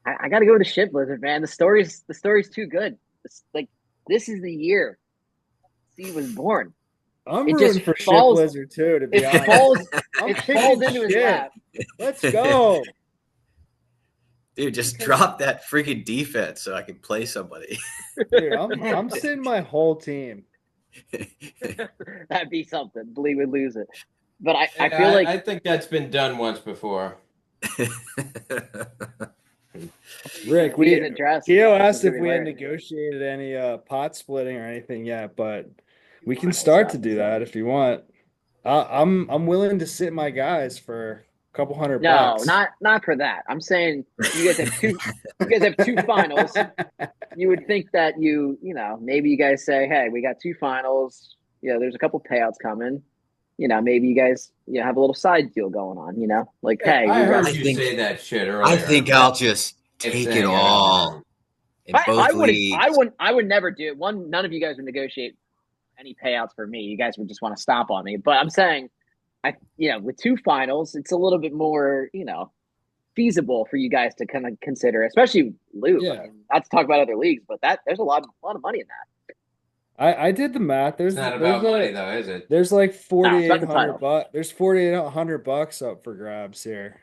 I got to go with the Shit Blizzard, man. The story's too good. This is the year he was born. I'm It rooting just for falls- Shit Blizzard too to be It honest. falls. I'm It kicking falls into his shit. lap. Let's go. Dude, just drop that freaking defense so I can play somebody. Dude, I'm sitting my whole team. That'd be something. Lee would lose it. But I Yeah, feel like I think that's been done once before. Rick, we didn't address. Gio asked if we had Hilarious. negotiated any pot splitting or anything yet, but we can start to do that if you want. I'm willing to sit my guys for a couple $100. No, not for that. I'm saying you guys have two. You guys have two finals. You would think that maybe you guys say, hey, we got two finals. There's a couple payouts coming. Maybe you guys have a little side deal going on. Like hey, I we heard got, you think- say that shit earlier. I think I'll just It's take saying it all in both I would leagues. I would never do it. None of you guys would negotiate any payouts for me. You guys would just want to stomp on me. But I'm saying, with two finals, it's a little bit more, feasible for you guys to kind of consider, especially Lou. Yeah. I mean, not to talk about other leagues, but there's a lot of money in that. I did the math. It's not about money, though, is it? There's like it's not the $4,800. There's $4,800 up for grabs here.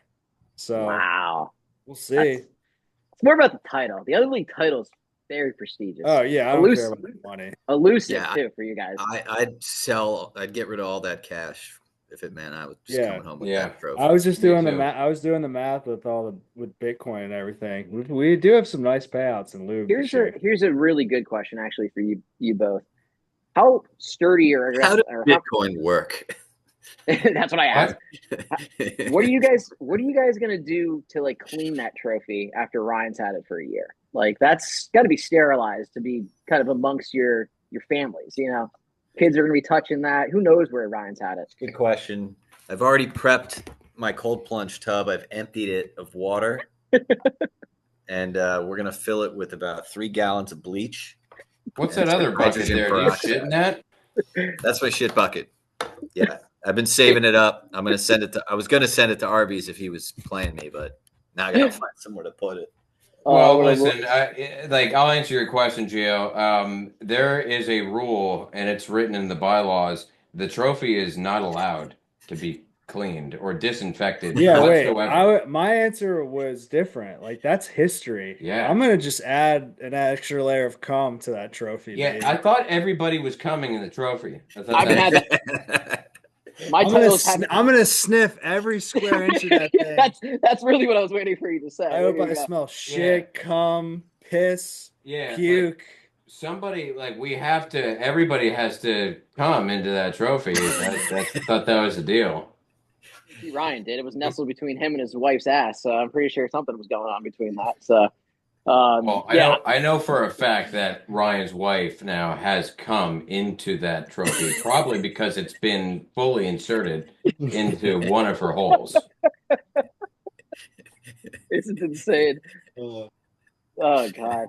So Wow. we'll see. It's more about the title. The other league title is very prestigious. Oh yeah, I don't care about the money. Elusive Yeah. too for you guys. I'd get rid of all that cash if it meant I was just Yeah. coming home with Yeah. that trophy. I was just Me doing the too. math. I was doing the math with with Bitcoin and everything. We do have some nice payouts in lube. this year. Here's a really good question actually for you both. How sturdy or How does or Bitcoin work? that's what I asked. What are you guys gonna do to like clean that trophy after Ryan's had it for a year? Like that's got to be sterilized to be kind of amongst your families. Kids are gonna be touching that. Who knows where Ryan's had it? Good question. I've already prepped my cold plunge tub. I've emptied it of water, and we're gonna fill it with about 3 gallons of bleach. What's And that other bucket hydrogen there? Do you peroxide. shit in that? That's my shit bucket. Yeah, I've been saving it up. I'm gonna send it to. I was gonna send it to Arby's if he was playing me, but now I gotta find somewhere to put it. Well, What I- listen, I'll answer your question, Gio. There is a rule, and it's written in the bylaws. The trophy is not allowed to be cleaned or disinfected Yeah, wait. whatsoever. My answer was different. Like that's history. Yeah. I'm gonna just add an extra layer of cum to that trophy. Yeah, baby. I thought everybody was coming in the trophy. I thought I haven't had that- my I'm gonna, titles haven't. I'm gonna sniff every square inch of that thing. That's really what I was waiting for you to say. I hope I smell shit, cum, piss, yeah, like, puke. somebody we have to. Everybody has to come into that trophy. I thought that was the deal. Ryan did. It was nestled between him and his wife's ass. So I'm pretty sure something was going on between that. So, Well, yeah, I know for a fact that Ryan's wife now has come into that trophy, probably because it's been fully inserted into one of her holes. this is insane. Oh God.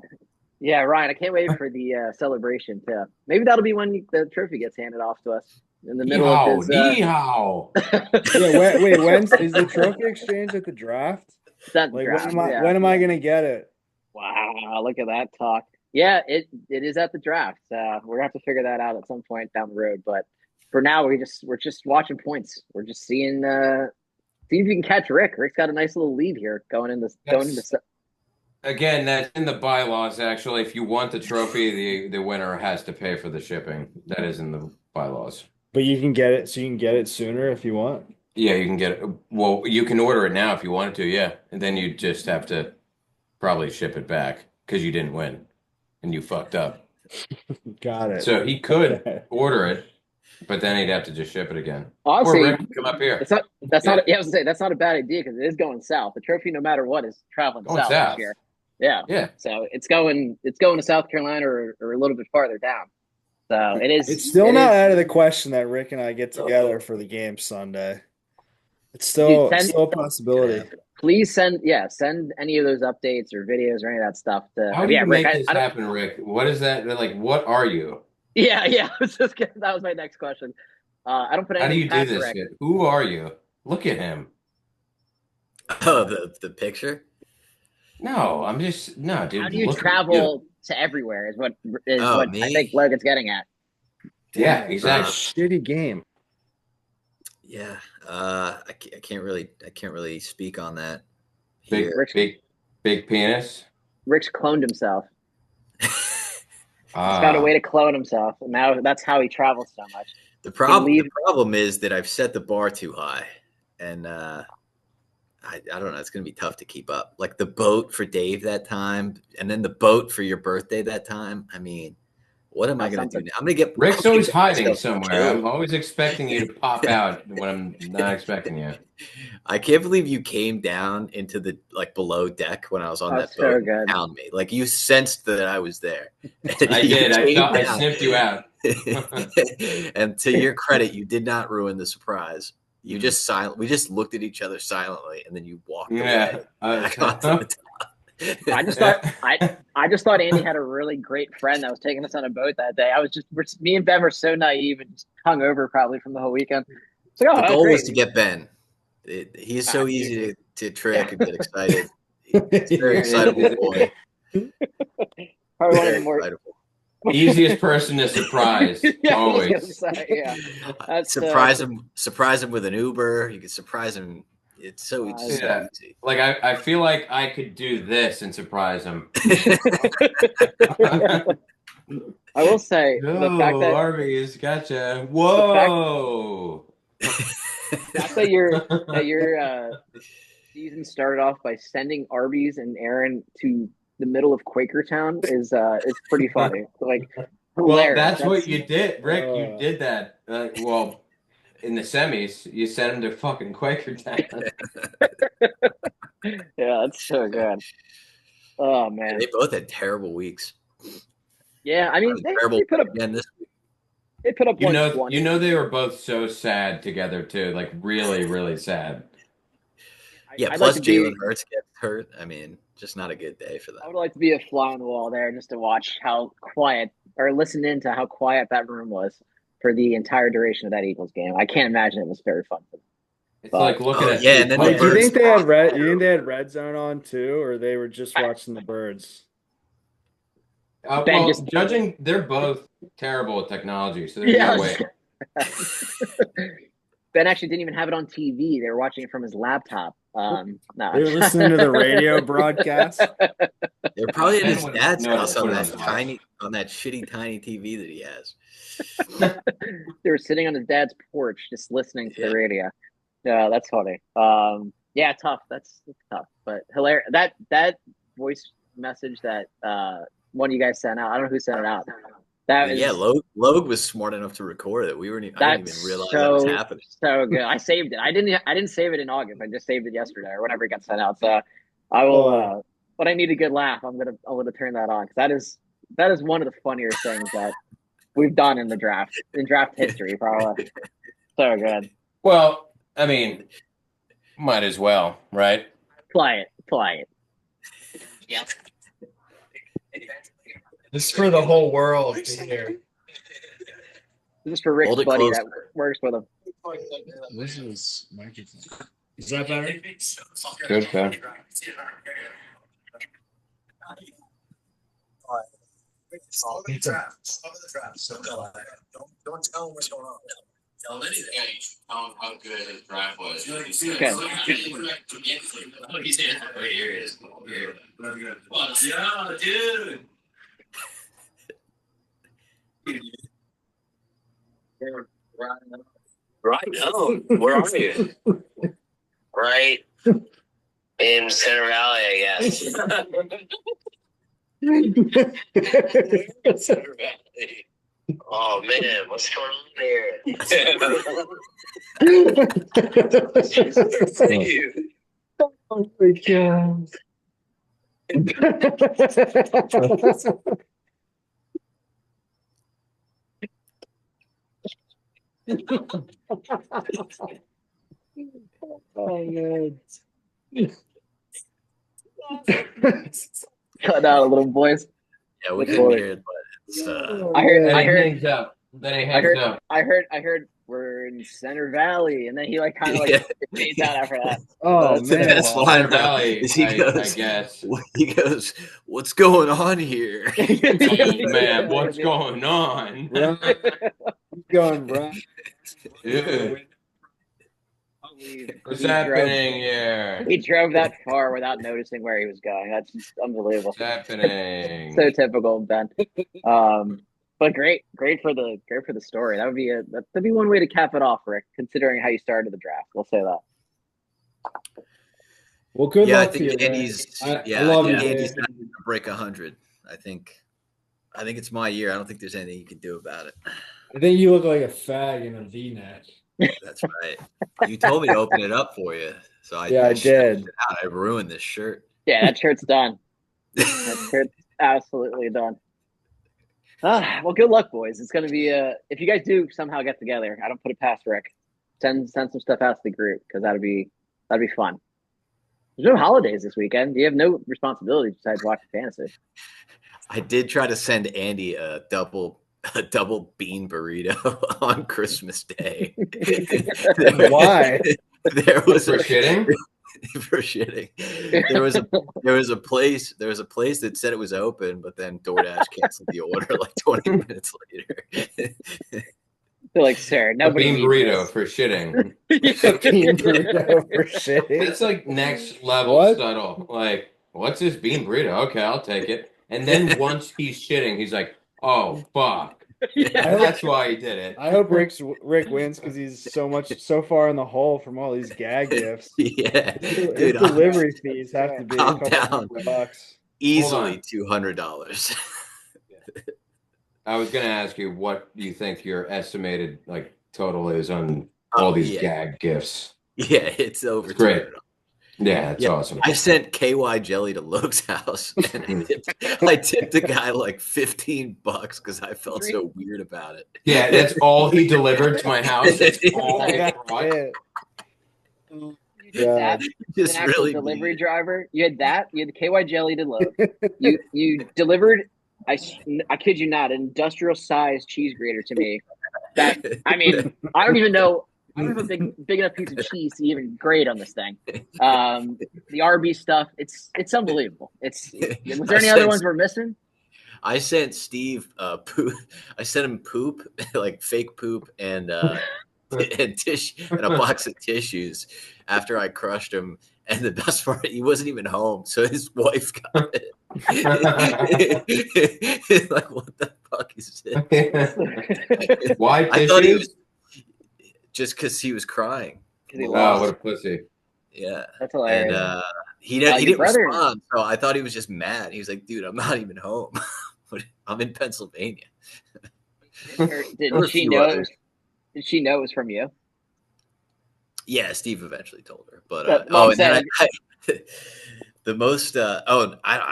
Yeah, Ryan, I can't wait for the celebration too. Maybe that'll be when the trophy gets handed off to us in the middle of his. Yeehaw! Yeah, wait, when is the trophy exchange at the draft? That Like draft, when am I gonna get it? Wow, look at that talk. Yeah, it is at the draft. We're gonna have to figure that out at some point down the road. But for now, we're just watching points. We're just seeing see if you can catch Rick. Rick's got a nice little lead here going into. Again, that's in the bylaws. Actually, if you want the trophy, the winner has to pay for the shipping. That is in the bylaws. But you can get it, so you can get it sooner if you want. Yeah, you can get it. Well, you can order it now if you wanted to. Yeah, and then you just have to probably ship it back because you didn't win and you fucked up. Got it. So he could order it, but then he'd have to just ship it again. Honestly, or Rick, come up here. That's not. Yeah, I was gonna say that's not a bad idea because it is going south. The trophy, no matter what, is traveling south this year. Yeah. Yeah. So it's going to South Carolina or a little bit farther down. So it is. It's still not out of the question that Rick and I get together for the game Sunday. It's still a possibility. Please send any of those updates or videos or any of that stuff to. How do you make this happen, Rick? What is that like? What are you? Yeah. That was my next question. I don't put anything. How do you do this shit? Who are you? Look at him. Oh, the picture. No, I'm just dude. How do you travel to everywhere? Is what I think Logan's getting at. Yeah, exactly. Shitty game. Yeah, I can't really speak on that. Big penis. Rick's cloned himself. He's Ah. got a way to clone himself, and now that's how he travels so much. The problem is that I've set the bar too high, and I don't know. It's going to be tough to keep up. Like the boat for Dave that time, and then the boat for your birthday that time. I mean, what am I going to do now? I'm going to get. Rick's always hiding somewhere. I'm always expecting you to pop out when I'm not expecting you. I can't believe you came down into the below deck when I was on that boat and found me. Like you sensed that I was there. I did. I sniffed you out. And to your credit, you did not ruin the surprise. You just we just looked at each other silently, and then you walked away. Back onto the top. I just thought Andy had a really great friend that was taking us on a boat that day. Me and Ben were so naive and just hung over probably from the whole weekend. The goal was to get Ben. He's so easy to trick and get excited. He's a very excitable boy. Probably one of the more easiest person to surprise. Yeah, always. Surprise him with an Uber. You can surprise him. It's so easy. Like I feel like I could do this and surprise him. I will say the fact that Arby's gotcha. Whoa. The fact that your season started off by sending Arby's and Aaron to the middle of Quakertown is pretty funny. Like, well, that's what you did, Rick. You did that. In the semis, you sent him to fucking Quakertown. Yeah, that's so good. Oh man, they both had terrible weeks. Yeah, I mean, they put up. Again this week. They put up You know, 120. they were both so sad together too, like really, really sad. Yeah, I'd like plus to Jalen be. Hurts gets hurt. I mean, just not a good day for I them. would like to be a fly on the wall there just to watch how quiet or listen into how quiet that room was for the entire duration of that Eagles game. I can't imagine it was very fun for them. It's But like looking Oh at yeah, two and then the Like, do you birds. think puppets. they had red? You think they had red zone on too, or they were just I, watching the birds? Ben Well, just judging, they're both terrible at technology, so there's yeah. no way. Ben actually didn't even have it on TV. They were watching it from his laptop. No. They were listening to the radio broadcast. They're probably at Ben his wouldn't dad's know how to house on put it on that his watch. shitty tiny TV that he has. They were sitting on his dad's porch just listening to the Yeah. radio. Yeah, that's funny. Yeah, tough. That's tough, but hilarious. That voice message that one of you guys sent out. I don't know who sent it out. That Yeah, is Logue was smart enough to record it. I didn't even that's realize that was so happening. so good. I saved it. I didn't save it in August. I just saved it yesterday or whenever it got sent out. So I will. Oh, When I need a good laugh, I'm gonna turn that on because that is one of the funnier things that we've done in draft history, probably. So good. Well, I mean, might as well, right? Play it. Yep. this is for the whole world to hear. This is for Rick's Hold it buddy close. that works with him. This is microphone. Is that better? Good, Ben. Don't tell him what's going on. Tell him anything. How good his drive was. Okay. He's in right here. He is. What's up, dude? Right now, where are you? Right in Center Valley, I guess. Center Valley. Oh man, what's going on there? Thank you. Oh my god. Oh man. Cut out a little boys. Yeah, we That's couldn't funny. hear it, but it's I heard. Then I he heard. hangs up. Then he I hangs heard. up. I heard. We're in Center Valley, and then he like kind of Yeah. fades out after that. Oh That's the man. best line. Center Valley, Is he I goes- guess. he goes, "What's going on here?" Oh, man, what's going on? Right. Keep going, bro. Dude, what's We happening here? He drove that far without noticing where he was going. That's just unbelievable. What's happening? So typical of Ben. But great for the story. That'd be one way to cap it off, Rick. Considering how you started the draft, we'll say that. Well, good Yeah, I luck to you. think man. Andy's. I I love think you, Andy's man. not going to break 100. I think it's my year. I don't think there's anything you can do about it. I think you look like a fag in a V-neck. That's right. You told me to open it up for you, so I Yeah, I did. I ruined this shirt. Yeah, that shirt's done. That shirt's absolutely done. Well, good luck, boys. It's gonna be if you guys do somehow get together, I don't put it past Rick. Send some stuff out to the group because that'd be fun. There's no holidays this weekend. You have no responsibility besides watching fantasy. I did try to send Andy a double bean burrito on Christmas Day. Why? There was For shitting? for shitting. There was a place that said it was open, but then DoorDash canceled the order like 20 minutes later. They're like, sir, A nobody bean needs burrito for shitting. Bean burrito for shitting. That's like next level What? subtle. Like, what's this bean burrito? Okay, I'll take it. And then once he's shitting, he's like, oh, fuck. Yeah. That's why he did it. I hope Rick wins because he's so far in the hole from all these gag gifts. Yeah, His dude, delivery fees have to be a calm couple down. $100. easily $200. I was going to ask you what you think your estimated like total is on all these yeah. gag gifts. Yeah, it's over Great. $200. Yeah, it's Yeah, awesome. I sent KY jelly to Logan's house, and I tipped the guy like $15 because I felt so weird about it. Yeah, that's all he delivered to my house. That's all he brought. You did that. Just An actual really delivery mean. driver. You had that. You had the KY jelly to load. You delivered. I kid you not, an industrial size cheese grater to me. That I mean, I don't even know. I don't have a big enough piece of cheese to even grate on this thing. The Arby's stuff. It's unbelievable. Was there any other ones we're missing? I sent Steve poop. I sent him poop, like fake poop, and and a box of tissues after I crushed him. And the best part, he wasn't even home, so his wife got it. Like, what the fuck is this? Why I thought he tissues? was just because he was crying. He Oh, lost. what a pussy! Yeah, That's hilarious. and he didn't brother- respond, so I thought he was just mad. He was like, "Dude, I'm not even home. I'm in Pennsylvania." Did she know? Did she know it was from you? Yeah, Steve eventually told her, but But and then the most I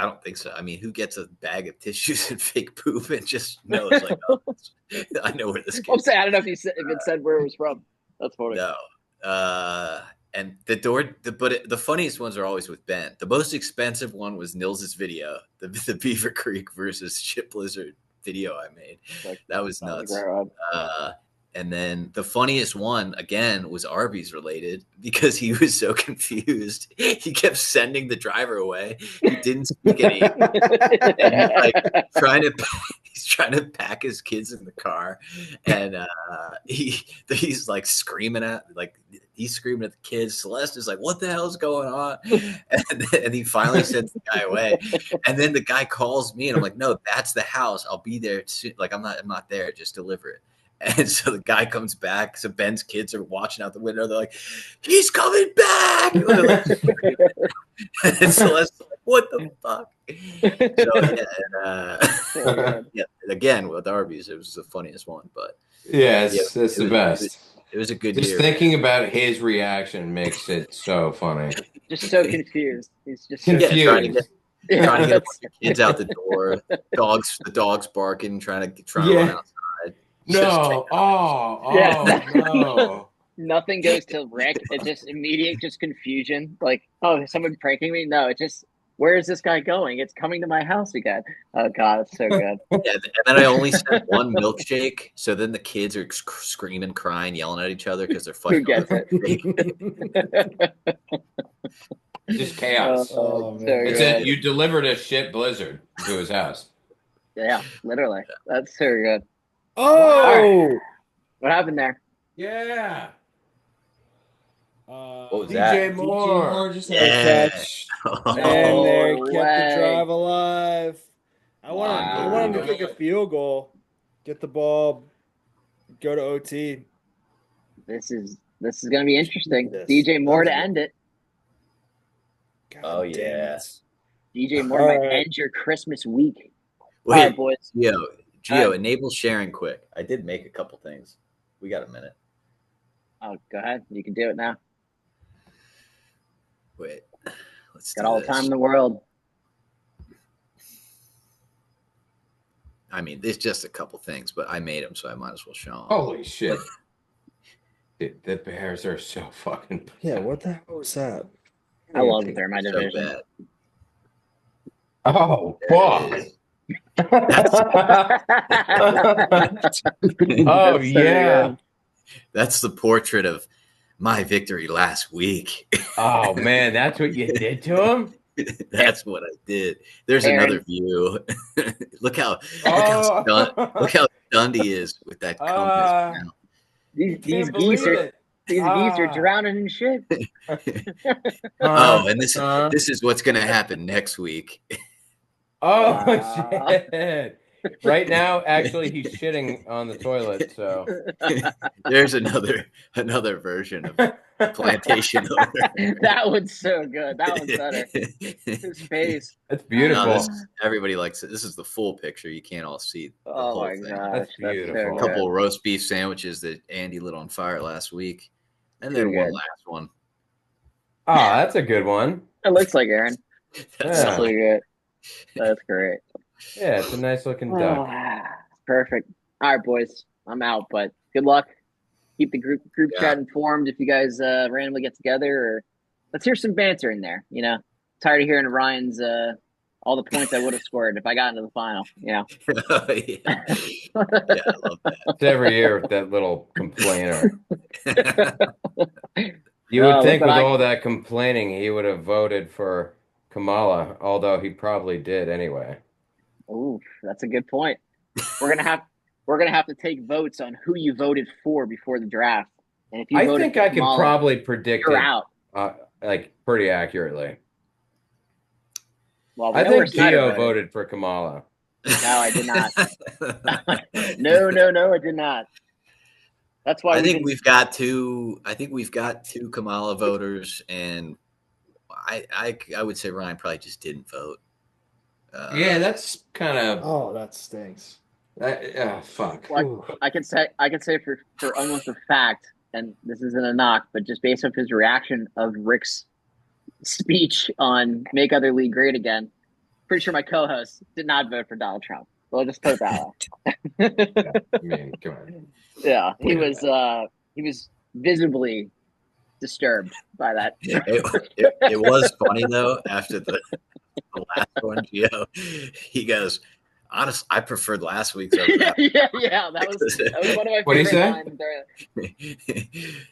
don't think so. I mean, who gets a bag of tissues and fake poop and just knows like, oh, I know where this I'm kid's saying I don't know if it said where it was from. That's funny. No. And the funniest ones are always with Ben. The most expensive one was Nils's video, the Beaver Creek versus Ship Blizzard video I made. That was nuts. And then the funniest one, again, was Arby's related because he was so confused. He kept sending the driver away. He didn't speak any. He's trying to pack his kids in the car, and he's like screaming at the kids. Celeste is like, "What the hell's going on?" And he finally sends the guy away. And then the guy calls me, and I'm like, "No, that's the house. I'll be there soon. Like, I'm not there. Just deliver it." And so the guy comes back. So Ben's kids are watching out the window. They're like, "He's coming back!" And Celeste's like, "What the fuck?" So yeah, again with Arby's, it was the funniest one. But it's the best. It was a good Just year. thinking about his reaction makes it so funny. Just so confused. He's just confused. Trying to get the kids out the door. The dogs barking, trying to run outside. No. No. Nothing goes to Rick. It's just immediate, just confusion. Like, oh, is someone pranking me? No, it's just, where is this guy going? It's coming to my house again. Oh God, it's so good. Yeah, and then I only sent one milkshake, so then the kids are screaming, crying, yelling at each other because they're fighting. Who gets it? Just chaos. So It's good. you delivered a shit blizzard to his house. Yeah, literally. That's so good. Oh, What happened there? Yeah. What was DJ that? Moore. Just had a catch. And they kept the drive alive. I want him to kick a field goal, get the ball, go to OT. This is going to be interesting. Yes. DJ Moore to end it. God Oh, damn yeah. it. DJ Moore All might right. end your Christmas week. Wait, All right, boys. Gio, enable sharing quick. I did make a couple things. We got a minute. Oh, go ahead. You can do it now. Wait, let's Got do all this. the time in the world. I mean, there's just a couple things, but I made them, so I might as well show them. Holy shit. The Bears are so fucking Yeah, what the hell was that? I love that they're in my So division. bad. Oh, There it fuck. is. Oh, That's so yeah. good. That's the portrait of my victory last week. Oh, man, that's what you did to him? That's what I did. There's Aaron. another view. look how Oh. stunned he is with that compass. These Can't geese believe are it. these geese are drowning in shit. Oh, and this is what's going to happen next week. Oh, Wow. shit. Right now, actually, he's shitting on the toilet, so. There's another version of plantation owner. That one's so good. That one's better. His face. That's beautiful. No, everybody likes it. This is the full picture. You can't all see the Oh whole my thing. gosh, That's so beautiful. A good. couple of roast beef sandwiches that Andy lit on fire last week, and then Too one good. last one. Oh, that's a good one. It looks like Aaron. That's Yeah. That's solid. pretty good. That's great. Yeah, it's a nice looking duck. Perfect. All right, boys. I'm out, but good luck. Keep the group Yeah. chat informed if you guys randomly get together, or let's hear some banter in there. Tired of hearing Ryan's all the points I would have scored if I got into the final. Yeah. Yeah, I love It's every year with that little complainer. that. You would look think what with I- all that complaining, he would have voted for Kamala, although he probably did anyway. Ooh, that's a good point. We're gonna have to take votes on who you voted for before the draft, and if you I voted think for I could Kamala, probably predict you're it out. like pretty accurately. Well, we I know where think Snyder Gio voted for Kamala. No, I did not. No, I did not. That's why I we think didn't. we've got two. I think we've got two Kamala voters, and I would say Ryan probably just didn't vote. Yeah, that's kind of Oh, that stinks. fuck. Well, I can say for almost a fact, and this isn't a knock, but just based off his reaction of Rick's speech on "Make Other League Great Again," pretty sure my co-host did not vote for Donald Trump. Well, just put it that way. I mean, come on. Yeah, he was visibly disturbed by that. It was funny though. After the last one, Gio, he goes, "Honest, I preferred last week's." Over that." yeah. That was one of my What'd he favorite say? lines.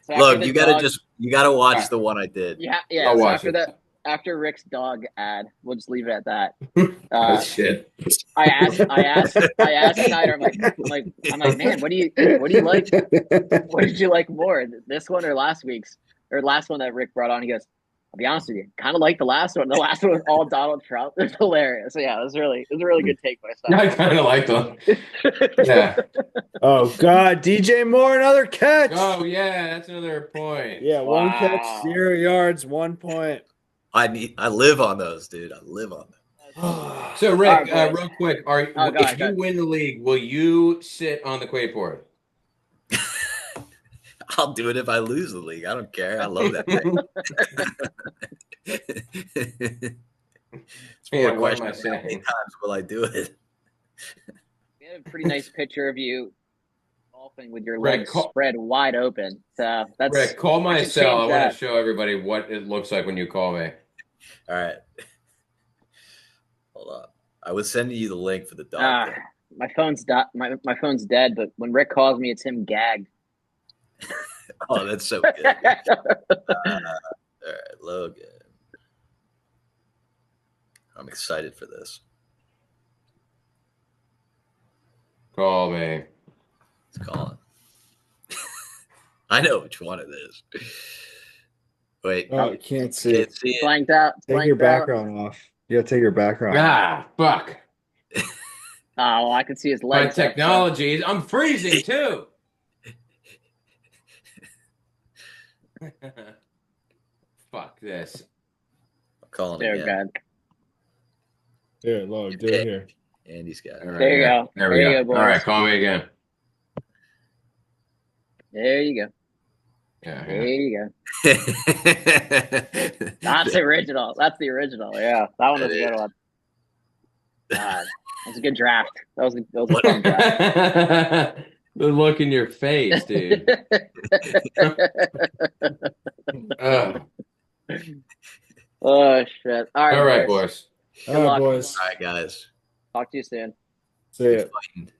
So after Look, the you dog- gotta watch the one I did. Yeah. I'll So watch it. after Rick's dog ad, we'll just leave it at that. Oh, shit. I asked Snyder. I'm like, man, what do you like? What did you like more, this one or last week's, or last one that Rick brought on? He goes, I'll be honest with you, kind of like the last one. The last one was all Donald Trump. It's hilarious. So yeah, it was a really good take by I Snyder. kind of like them. Yeah. Oh God, DJ Moore, another catch. Oh, yeah, that's another point. Yeah, one Wow. catch, 0 yards, 1 point. I live on those, dude. I live on them. So, Rick, All right, boys. real quick, go if ahead, go you ahead. win the league, will you sit on the Quayport? I'll do it if I lose the league. I don't care. I love that thing. It's more Yeah, a what am question I of how many saying? times will I do it? We had a pretty nice picture of you golfing with your Rick, legs spread wide open. So that's Rick, call my I should cell. I change want that. to show everybody what it looks like when you call me. All right. Hold on. I was sending you the link for the dog Ah, thing. my phone's dead, but when Rick calls me, it's him gagged. Oh, that's so good. All right, Logan. I'm excited for this. Call me. It's calling. I know which one it is. Wait, Oh, I can't see. can't see it. Blanked out. Take your blanked out. background off. You gotta take your background off. Ah, fuck. Oh, well, I can see his My legs. technology. I'm freezing too. Fuck this. I'm calling There, again. God. Here, Lord, do it here. Andy's got All it. right, There you yeah. go. There we There go. you go, All right, boys. call me again. There you go. Yeah. There yeah. you go. That's the original. That's the original. Yeah, that one was a good one. God, that was a good draft. That was a fun draft. The look in your face, dude. Ugh. Oh shit! All right, All right, boys. boys. All right, luck. boys. All right, guys. Talk to you soon. See ya. Fighting.